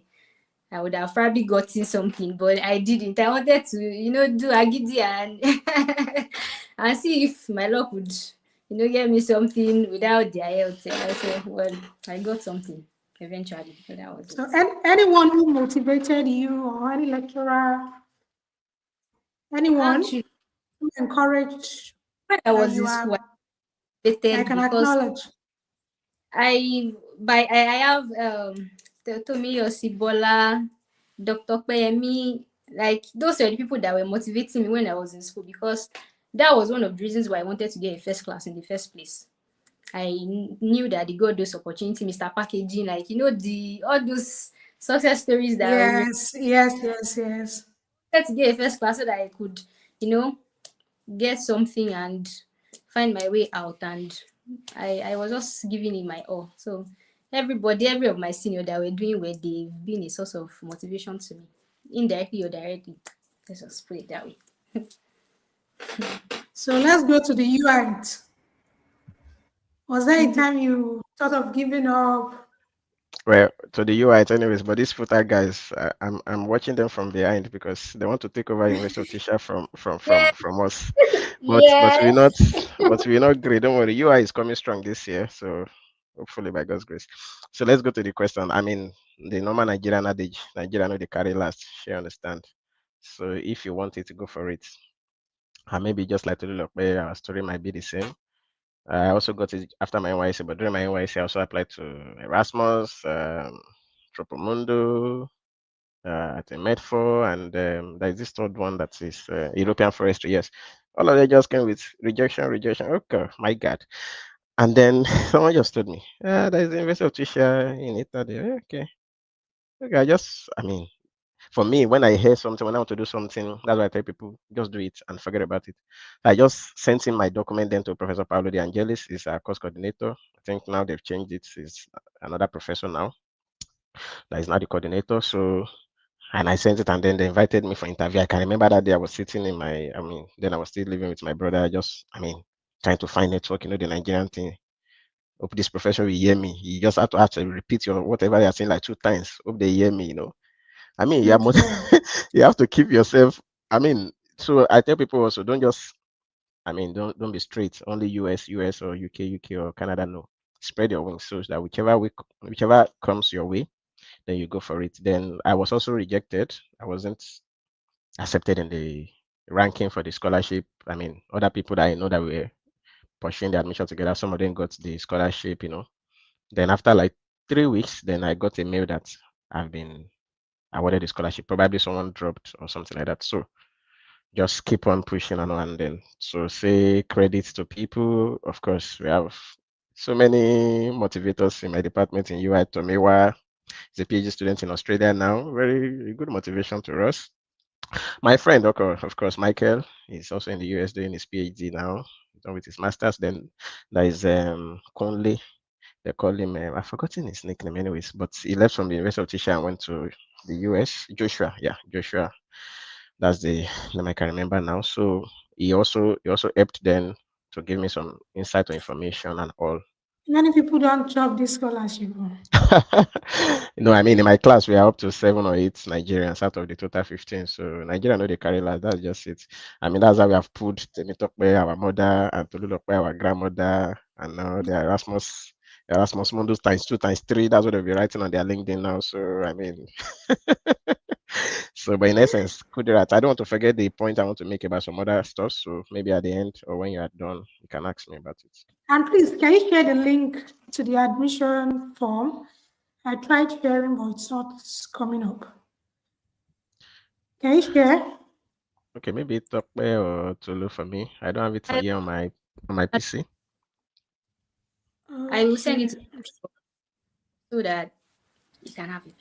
S2: I would have probably gotten something, but I didn't. I wanted to, do agidi and and see if my luck would, get me something without the IELTS. I said, well, I got something eventually. So that was
S1: So
S2: it.
S1: anyone who motivated you, or any lecturer, anyone
S2: Actually,
S1: who encouraged
S2: when I
S1: that
S2: was
S1: you
S2: in
S1: are,
S2: school, I
S1: I
S2: hated
S1: can
S2: because
S1: acknowledge.
S2: I have Tomi Osibola, Dr. Payemi, like those are the people that were motivating me when I was in school because that was one of the reasons why I wanted to get a first class in the first place. I knew that they got those opportunity, Mr. Packaging, like the all those success stories that we
S1: Yes, yes, yes, yes.
S2: wanted to get a first class so that I could, you know, get something and find my way out. And I was just giving it my all. So every of my senior that were doing well, they've been a source of motivation to me, indirectly or directly. Let's just put it that way.
S1: So let's go to the UIT. Was there a
S2: Mhm.
S1: time you thought of giving up?
S4: Well, to the UI, anyways, but these Futa guys, I'm watching them from behind because they want to take over University of Tisha
S2: Yeah,
S4: from us. But we're not
S3: Yes.
S4: but we're not great. Don't worry. UI is coming strong this year, so hopefully by God's grace. So let's go to the question. I mean, the normal Nigerian adage, Nigeria know they carry last. She understand. So if you want it to go for it, and maybe just like to look where our story might be the same. I also got it after my NYC, but during my NYC, I also applied to Erasmus, Tropomundo, at the Medfor, and there's this third one that is European Forestry. Yes, all of them just came with rejection, rejection. Okay, my God. And then someone just told me, there's the University of Tisha in Italy. Okay, okay. I mean, for me, when I hear something, when I want to do something, that's why I tell people just do it and forget about it. I just sent in my document then to Professor Paolo De Angelis, is our course coordinator. I think now they've changed it, is another professor now that is now the coordinator. So, and I sent it, and then they invited me for interview. I can remember that day I was sitting in then I was still living with my brother, trying to find network, the Nigerian thing. Hope this professor will hear me. You just have to repeat your whatever you are saying like 2 times. Hope they hear me. I mean,
S1: Okay.
S4: you have to keep yourself. I mean, so I tell people also don't just. I mean, don't be straight. Only US or UK or Canada. No, spread your wings so that whichever comes your way, then you go for it. Then I was also rejected. I wasn't accepted in the ranking for the scholarship. I mean, other people that I know that were pursuing the admission together, some of them got the scholarship. Then after like 3 weeks, then I got a mail that I've been awarded the scholarship. Probably someone dropped or something like that. So just keep on pushing and then so say credit to people. Of course, we have so many motivators in my department in UI. Tomiwa is a PhD student in Australia now. Very good motivation to us. My friend, of course, Michael is also in the US doing his PhD now. Done with his masters. Then there is Conley. They call him, I've forgotten his nickname anyways, but he left from the University of Tisha and went to the US. Joshua, yeah, Joshua. That's the name I can remember now. So he also helped then to give me some insight or information and all.
S1: Many people don't drop this scholarship. Oh.
S4: I mean, in my class, we are up to 7 or 8 Nigerians out of the total 15. So Nigeria know they carry last. That's just it. I mean, that's how we have put Temitokpe, our mother, and Tolulope, our grandmother. And now the Erasmus Mundus times two times three. That's what they'll be writing on their LinkedIn now. So I mean, so but in essence, Kudirat, I don't want to forget the point I want to make about some other stuff. So maybe at the end or when you are done, you can ask me about it.
S1: And please, can you share the link to the admission form? I tried sharing, but it's not coming up. Can you share?
S4: Okay, maybe Tokpe or Tolu for me. I don't have it here on my PC.
S2: I will send it
S1: Okay.
S2: so that you can have it.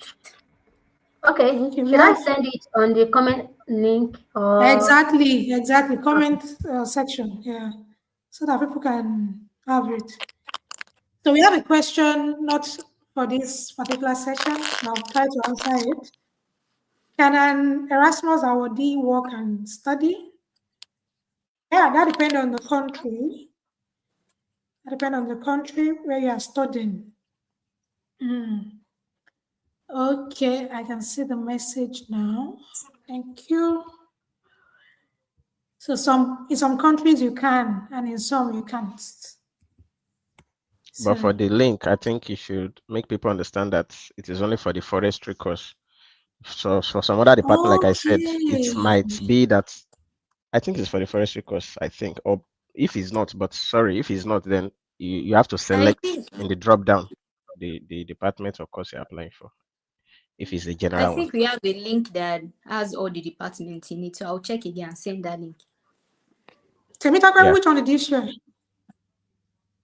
S3: Okay.
S1: Okay, we
S3: Should I
S1: have
S3: send it on the comment link or
S1: exactly comment section, yeah, so that people can have it. So we have a question not for this particular session. I'll try to answer it. Can an Erasmus awardee work and study? Yeah, that depends on the country. That depends on the country where you are studying. Okay, I can see the message now. Thank you. So in some countries you can, and in some you can't.
S4: But for
S1: So
S4: the link, I think you should make people understand that it is only for the forestry course. So for some other department, like I said, it
S1: okay,
S4: might be that I think it's for the forestry course, I think. Or if it's not, but sorry, if it's not, then you have to
S2: I
S4: select
S2: think
S4: in the drop down the department or course you're applying for, if it's a
S2: I
S4: general one.
S2: think we have a link that has all the departments in it. So I'll check again and send that link.
S1: Temitope,
S4: Yeah.
S1: which one did you share?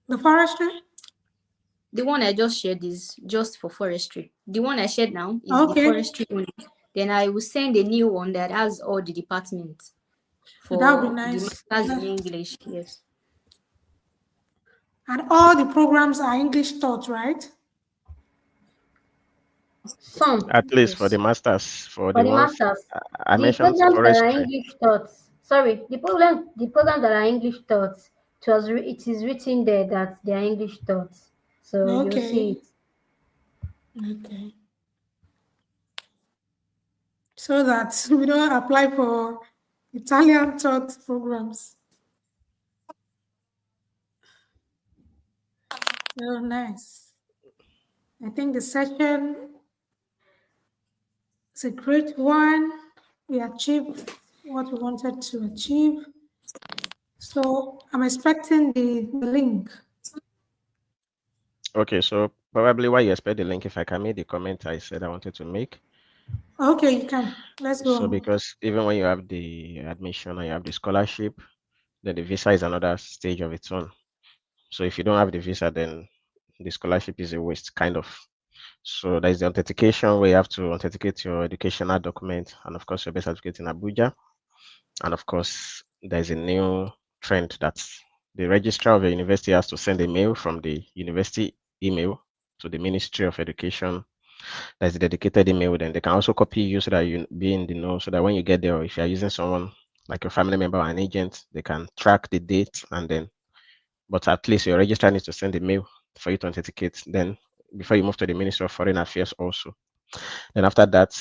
S1: The forestry?
S2: The one I just shared is just for forestry. The one I shared now is the
S1: Okay,
S2: forestry only. Then I will send a new one that has all the departments
S1: that would be
S2: for the
S1: nice.
S2: masters in English. Yes.
S1: And all the programs are English taught, right?
S3: some?
S4: At least for the
S2: Yes.
S4: masters, for
S3: For
S4: the
S3: the
S4: ones
S3: masters,
S4: I
S3: the
S4: mentioned
S3: programs that are
S4: forestry.
S3: English taught, the program that are English taught, it is written there that they are English taught. So you'll see
S1: Okay,
S3: it.
S1: okay. So that we don't apply for Italian taught programs. Oh, nice. I think the session is a great one. We achieved what we wanted to achieve. So I'm expecting the link.
S4: Okay, so probably why you expect the link, if I can make the comment I said I wanted to make.
S1: Okay, you can. Let's go
S4: So
S1: on.
S4: because even when you have the admission and you have the scholarship, then the visa is another stage of its own. So if you don't have the visa, then the scholarship is a waste, kind of. So there's the authentication where you have to authenticate your educational document and of course your birth certificate in Abuja. And of course, there's a new trend that the registrar of a university has to send a mail from the university email to the Ministry of Education. There's a dedicated email. Then they can also copy you so that you be in the know, so that when you get there, or if you're using someone like your family member or an agent, they can track the date and then. But at least your registrar needs to send a mail for you to authenticate. Then before you move to the Ministry of Foreign Affairs, also. Then after that,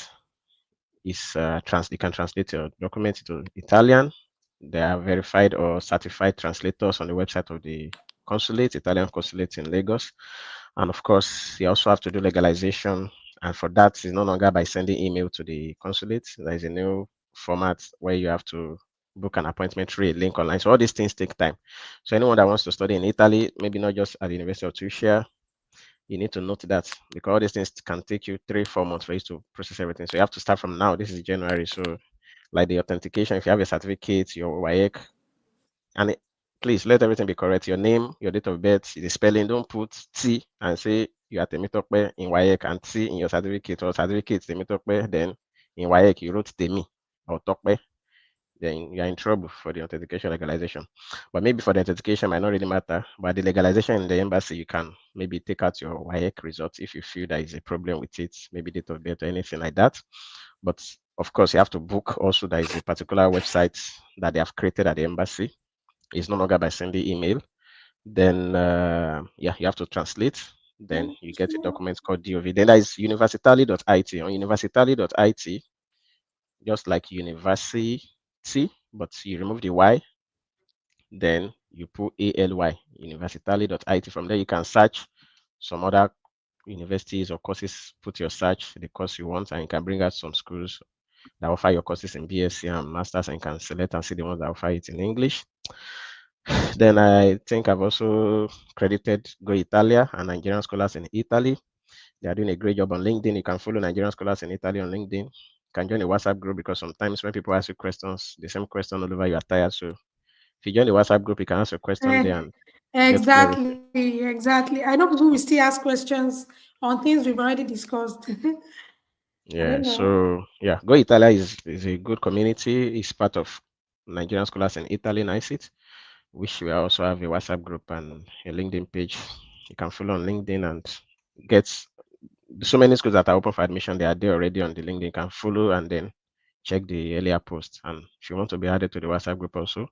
S4: is you can translate your document to Italian. There are verified or certified translators on the website of the consulate, Italian consulate in Lagos. And of course, you also have to do legalization. And for that, it's no longer by sending email to the consulate. There is a new format where you have to book an appointment through a link online. So all these things take time. So anyone that wants to study in Italy, maybe not just at the University of Tushia, you need to note that because all these things can take you 3-4 months for you to process everything. So you have to start from now. This is January. So like the authentication, if you have a certificate, your WAEC, and please let everything be correct. Your name, your date of birth, the spelling. Don't put T and say you are Temitope in WAEC and T in your certificate, or certificate Temitope, then in WAEC you wrote Temi or Tokpe, then you're in trouble for the authentication legalization. But maybe for the authentication might not really matter. But the legalization in the embassy, you can maybe take out your WAEC results if you feel there is a problem with it, maybe date of birth or anything like that. But of course, you have to book. Also, there is a particular website that they have created at the embassy. It's no longer by sending email. Then, yeah, you have to translate. Then you get a document called DOV. Then there is universitali.it. On universitali.it, just like university, but you remove the Y, then you put ALY, universally.it. From there, you can search some other universities or courses, put your search, the course you want, and you can bring out some schools that offer your courses in BSc and Masters, and you can select and see the ones that offer it in English. Then I think I've also credited Go Italia and Nigerian scholars in Italy. They are doing a great job on LinkedIn. You can follow Nigerian scholars in Italy on LinkedIn. You can join the WhatsApp group because sometimes when people ask you questions, the same question all over, you are tired. So if you join the WhatsApp group, you can ask a question there
S1: Eh,
S4: and get clarity.
S1: exactly. I know people will still ask questions on things we've already discussed. I
S4: Yeah,
S1: don't know.
S4: so yeah, Go Italia is a good community. It's part of Nigerian scholars in Italy, NICIT, which we also have a WhatsApp group and a LinkedIn page. You can follow on LinkedIn and get so many schools that are open for admission. They are there already on the LinkedIn. You can follow and then check the earlier posts. And if you want to be added to the WhatsApp group also, you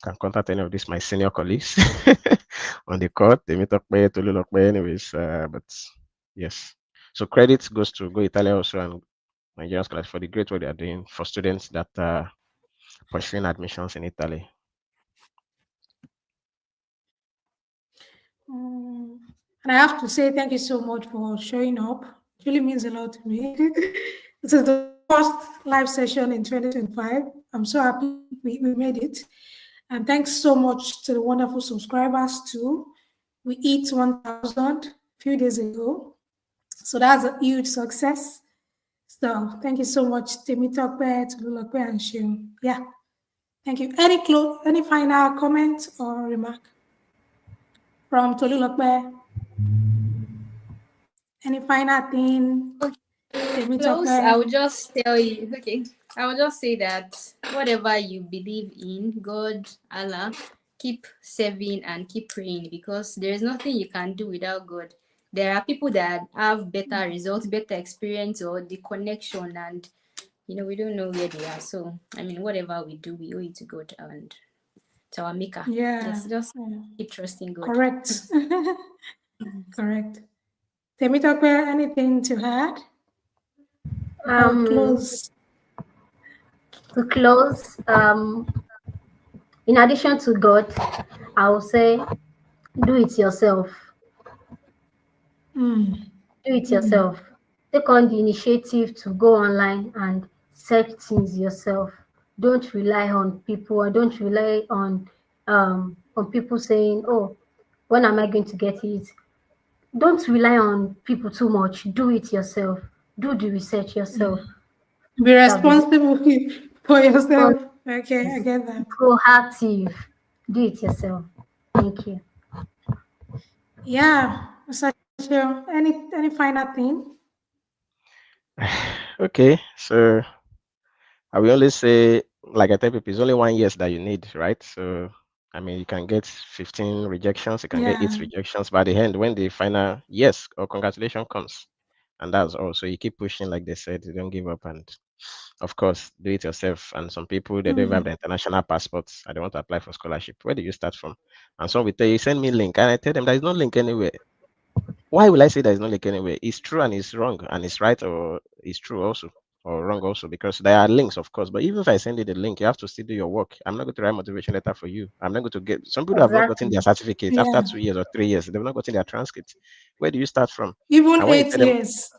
S4: can contact any of these my senior colleagues on the court. They meet up to look anyways. But yes. So credit goes to Go Italia also and Nigerian scholars for the great work they are doing for students that are pursuing admissions in Italy.
S1: Mm, and I have to say thank you so much for showing up. It really means a lot to me. This is the first live session in 2025. I'm so happy we made it. And thanks so much to the wonderful subscribers too. We hit 1,000 a few days ago. So that's a huge success. So thank you so much, Temitope, Tolulope, and Shim. Yeah, thank you. Any final comment or remark from Tolulope? Any final thing,
S2: Close, I would
S1: Temitope?
S2: just tell you, okay, I would just say that whatever you believe in, God, Allah, keep serving and keep praying because there's nothing you can do without God. There are people that have better results, better experience, or the connection, and we don't know where they are. So, I mean, whatever we do, we owe it to God and to our Maker.
S1: Yeah,
S2: Yes, just
S1: yeah.
S2: keep trusting God.
S1: Correct. Correct. Temitope, anything to add before we
S3: Um,
S1: close?
S3: to close, in addition to God, I will say do it yourself.
S1: Mm,
S3: Do it
S1: mm,
S3: yourself. Take on the initiative to go online and search things yourself. Don't rely on people or don't rely on people saying, "Oh, when am I going to get it?" Don't rely on people too much. Do it yourself. Do the research yourself.
S1: Be
S3: That'll be
S1: responsible for
S3: the
S1: yourself. Okay, I get that.
S3: proactive. Do it yourself. Thank you.
S1: Yeah, Mr. Sheo, any final thing?
S4: Okay, so I will only say, like I tell people, it's only 1 year that you need, right? So, I mean, you can get 15 rejections, you can get eight
S1: Yeah.
S4: rejections, but at the end, when the final yes or congratulation comes, and that's all. So you keep pushing, like they said, you don't give up, and of course, do it yourself. And some people they don't even have
S1: Mm,
S4: the international passports, and they want to apply for scholarship. Where do you start from? And some will tell you, send me link, and I tell them there is no link anywhere. Why will I say there is no link anyway? It's true and it's wrong, and it's right or it's true also, or wrong also, because there are links, of course. But even if I send you the link, you have to still do your work. I'm not going to write motivation letter for you. I'm not going to get some people have not gotten their
S3: Exactly.
S4: certificate after
S1: yeah.
S4: 2 years or 3 years. They've not gotten their transcript. Where do you start from?
S1: Even
S4: And when you
S1: eight
S4: tell them,
S1: years.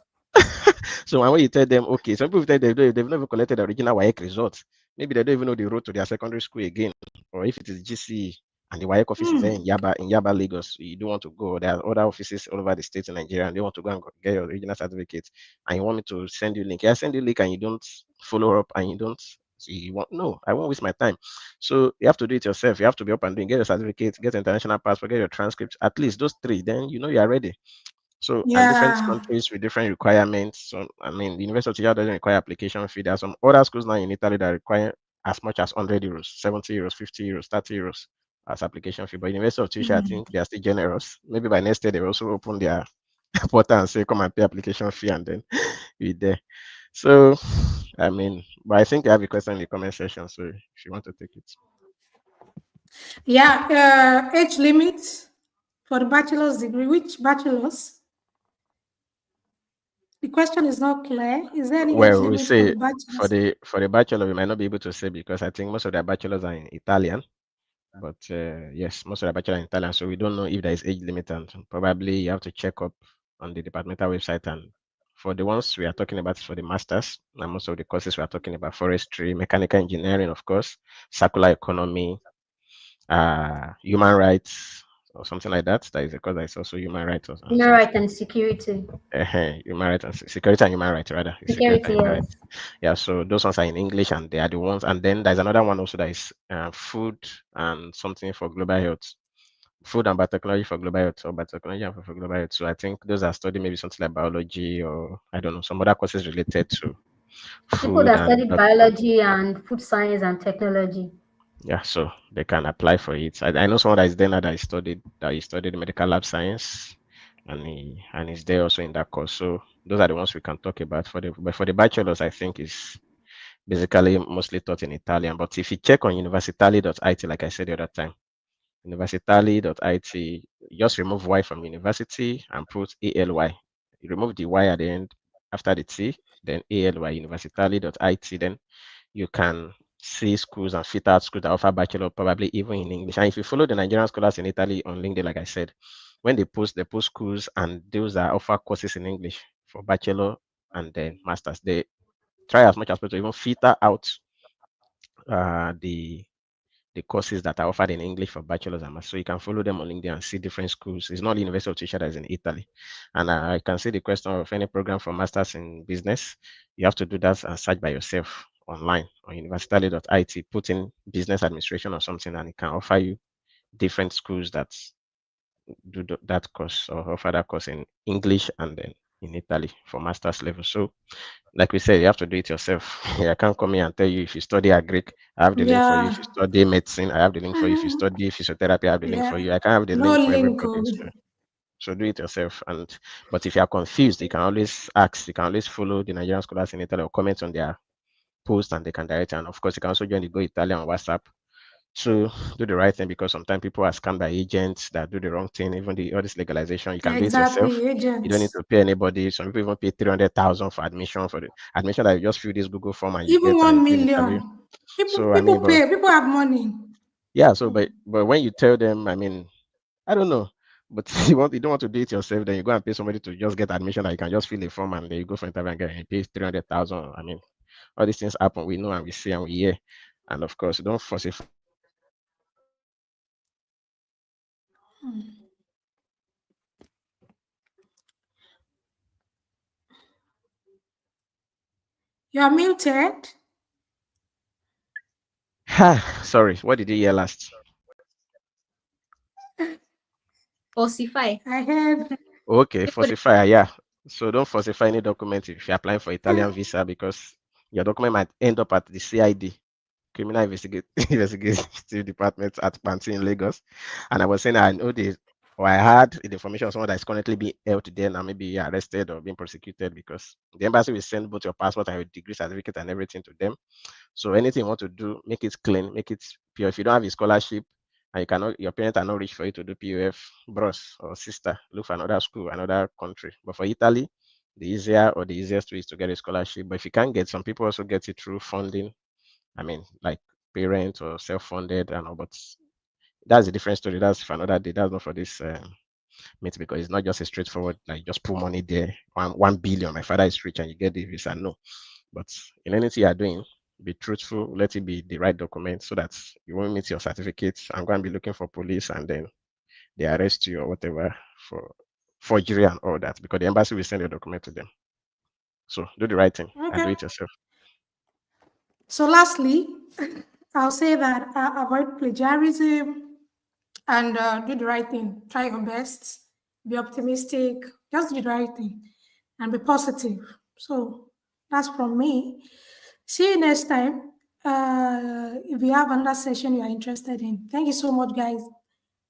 S4: so when you tell them, okay, some people tell them they've never collected the original WAEC results. Maybe they don't even know the road to their secondary school again, or if it is GCE and the WAEC office is there
S1: Mm,
S4: in Yaba, Lagos, you don't want to go. There are other offices all over the state in Nigeria, and they want to go and get your original certificate, and you want me to send you link. I send you link, and you don't follow up, and you don't. You want no, I won't waste my time. So you have to do it yourself. You have to be up and doing, get your certificate, get international passport, get your transcripts, at least those three. Then you know you are ready. So, and different
S1: yeah.
S4: countries with different requirements. So, I mean, the University of Chicago doesn't require application fee. There are some other schools now in Italy that require as much as 100 euros, 70 euros, 50 euros, 30 euros as application fee. But University of Tuition, I
S1: Mm,
S4: think they are still generous. Maybe by next year, they will also open their portal and say, come and pay application fee, and then you're there. So, I mean, but I think I have a question in the comment section. So, if you want to take it.
S1: yeah. Age limit for the bachelor's degree. Which bachelor's? The question is not clear. Is there any age
S4: Well, we
S1: limit for
S4: say
S1: the
S4: for
S1: bachelor's?
S4: the bachelor, we might not be able to say because I think most of their bachelors are in Italian. But yes, most of the bachelor in Italian, so we don't know if there is age limit, and probably you have to check up on the departmental website. And for the ones we are talking about, for the masters, and most of the courses we are talking about, forestry, mechanical engineering, of course, circular economy, human rights, or something like that. That is a course that is also human rights and
S3: Human
S4: something.
S3: right and security.
S4: Human rights and security and human rights, rather. It's security
S3: Security,
S4: and human
S3: yes.
S4: rights. Yeah, so those ones are in English, and they are the ones. And then there's another one also that is food and something for global health. Food and biotechnology for global health, or biotechnology and for global health. So I think those are studying maybe something like biology, or I don't know, some other courses related to
S3: People
S4: food
S3: that
S4: and
S3: study biology and food science and technology.
S4: yeah, so they can apply for it. I know someone that is there now that he studied medical lab science, and he's there also in that course. So those are the ones we can talk about for the, but for the bachelors, I think is basically mostly taught in Italian. But if you check on universitali.it, like I said the other time, universitali.it, just remove Y from university and put ALY. You remove the Y at the end after the T, then ALY, universitali.it, then you can see schools and fit out schools that offer bachelor, probably even in English. And if you follow the Nigerian scholars in Italy on LinkedIn, like I said, when they post schools and those that offer courses in English for bachelor and then masters, they try as much as possible to even filter out the courses that are offered in English for bachelors and masters. So you can follow them on LinkedIn and see different schools. It's not the University of Tuition that is in Italy. And I can see the question of any program for masters in business. You have to do that and search by yourself online on universally.it, put in business administration or something, and it can offer you different schools that do that course or offer that course in English and then in Italy for master's level. So like we said, you have to do it yourself. I can't come here and tell you if you study agric, I have the link for you. If
S1: Yeah.
S4: you study medicine, I have the link for you. If you study physiotherapy, I have the link for
S1: Yeah.
S4: you. I can't have the
S1: No
S4: link for
S1: link.
S4: everybody. So do it yourself. And but if you are confused, you can always ask. You can always follow the Nigerian scholars in Italy or comment on their post, and they can direct. And of course, you can also join the Go Italian on WhatsApp to do the right thing, because sometimes people are scammed by agents that do the wrong thing. Even all this legalization, you
S1: Yeah,
S4: can do it yourself.
S1: exactly.
S4: You don't need
S1: Agents.
S4: to pay anybody. Some people even pay 300,000 for admission, for the admission that you just fill this Google form and you
S1: Even
S4: get, and you
S1: one
S4: do an interview.
S1: million. People
S4: So I
S1: people
S4: mean, but
S1: pay. People have money.
S4: yeah, so but when you tell them, I mean, I don't know. But you don't want to do it yourself, then you go and pay somebody to just get admission that you can just fill a form and then you go for interview and get and pay 300,000. I mean, all these things happen. We know and we see and we hear. And of course, don't falsify
S1: You are muted.
S4: sorry, what did you hear last?
S2: Falsify.
S1: I heard.
S4: Okay,
S2: People
S4: falsify, yeah. So don't falsify any document if you're applying for Italian visa, because your document might end up at the CID, Criminal Investigative Department at Panti in Lagos. And I was saying I know this, or I had the information of someone that is currently being held there now, maybe arrested or being prosecuted, because the embassy will send both your passport and your degree certificate and everything to them. So anything you want to do, make it clean, make it pure. If you don't have a scholarship and you cannot, your parents are not rich for you to do PUF, bros or sister, look for another school, another country. But for Italy, the easier or the easiest way is to get a scholarship. But if you can't get, some people also get it through funding. I mean, like parents or self-funded and all, but that's a different story. That's for another day. That's not for this meet, because it's not just a straightforward like just put money there. 1 billion. My father is rich and you get the visa. No, but in anything you are doing, be truthful, let it be the right document so that you won't meet your certificates and go and be looking for police and then they arrest you or whatever for forgery and all that, because the embassy will send your document to them. So do the right thing and do
S1: Okay.
S4: it yourself.
S1: So lastly, I'll say that avoid plagiarism and do the right thing. Try your best. Be optimistic. Just do the right thing and be positive. So that's from me. See you next time. If you have another session you are interested in. Thank you so much, guys,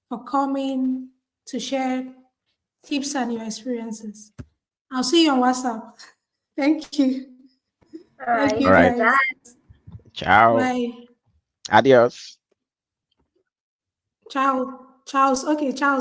S1: for coming to share tips and your experiences. I'll see you on WhatsApp. Thank you.
S3: All
S1: Thank
S3: right.
S1: you,
S4: All right.
S1: guys.
S4: Ciao.
S1: Bye.
S4: Adios.
S1: Ciao. Ciao. Okay, ciao.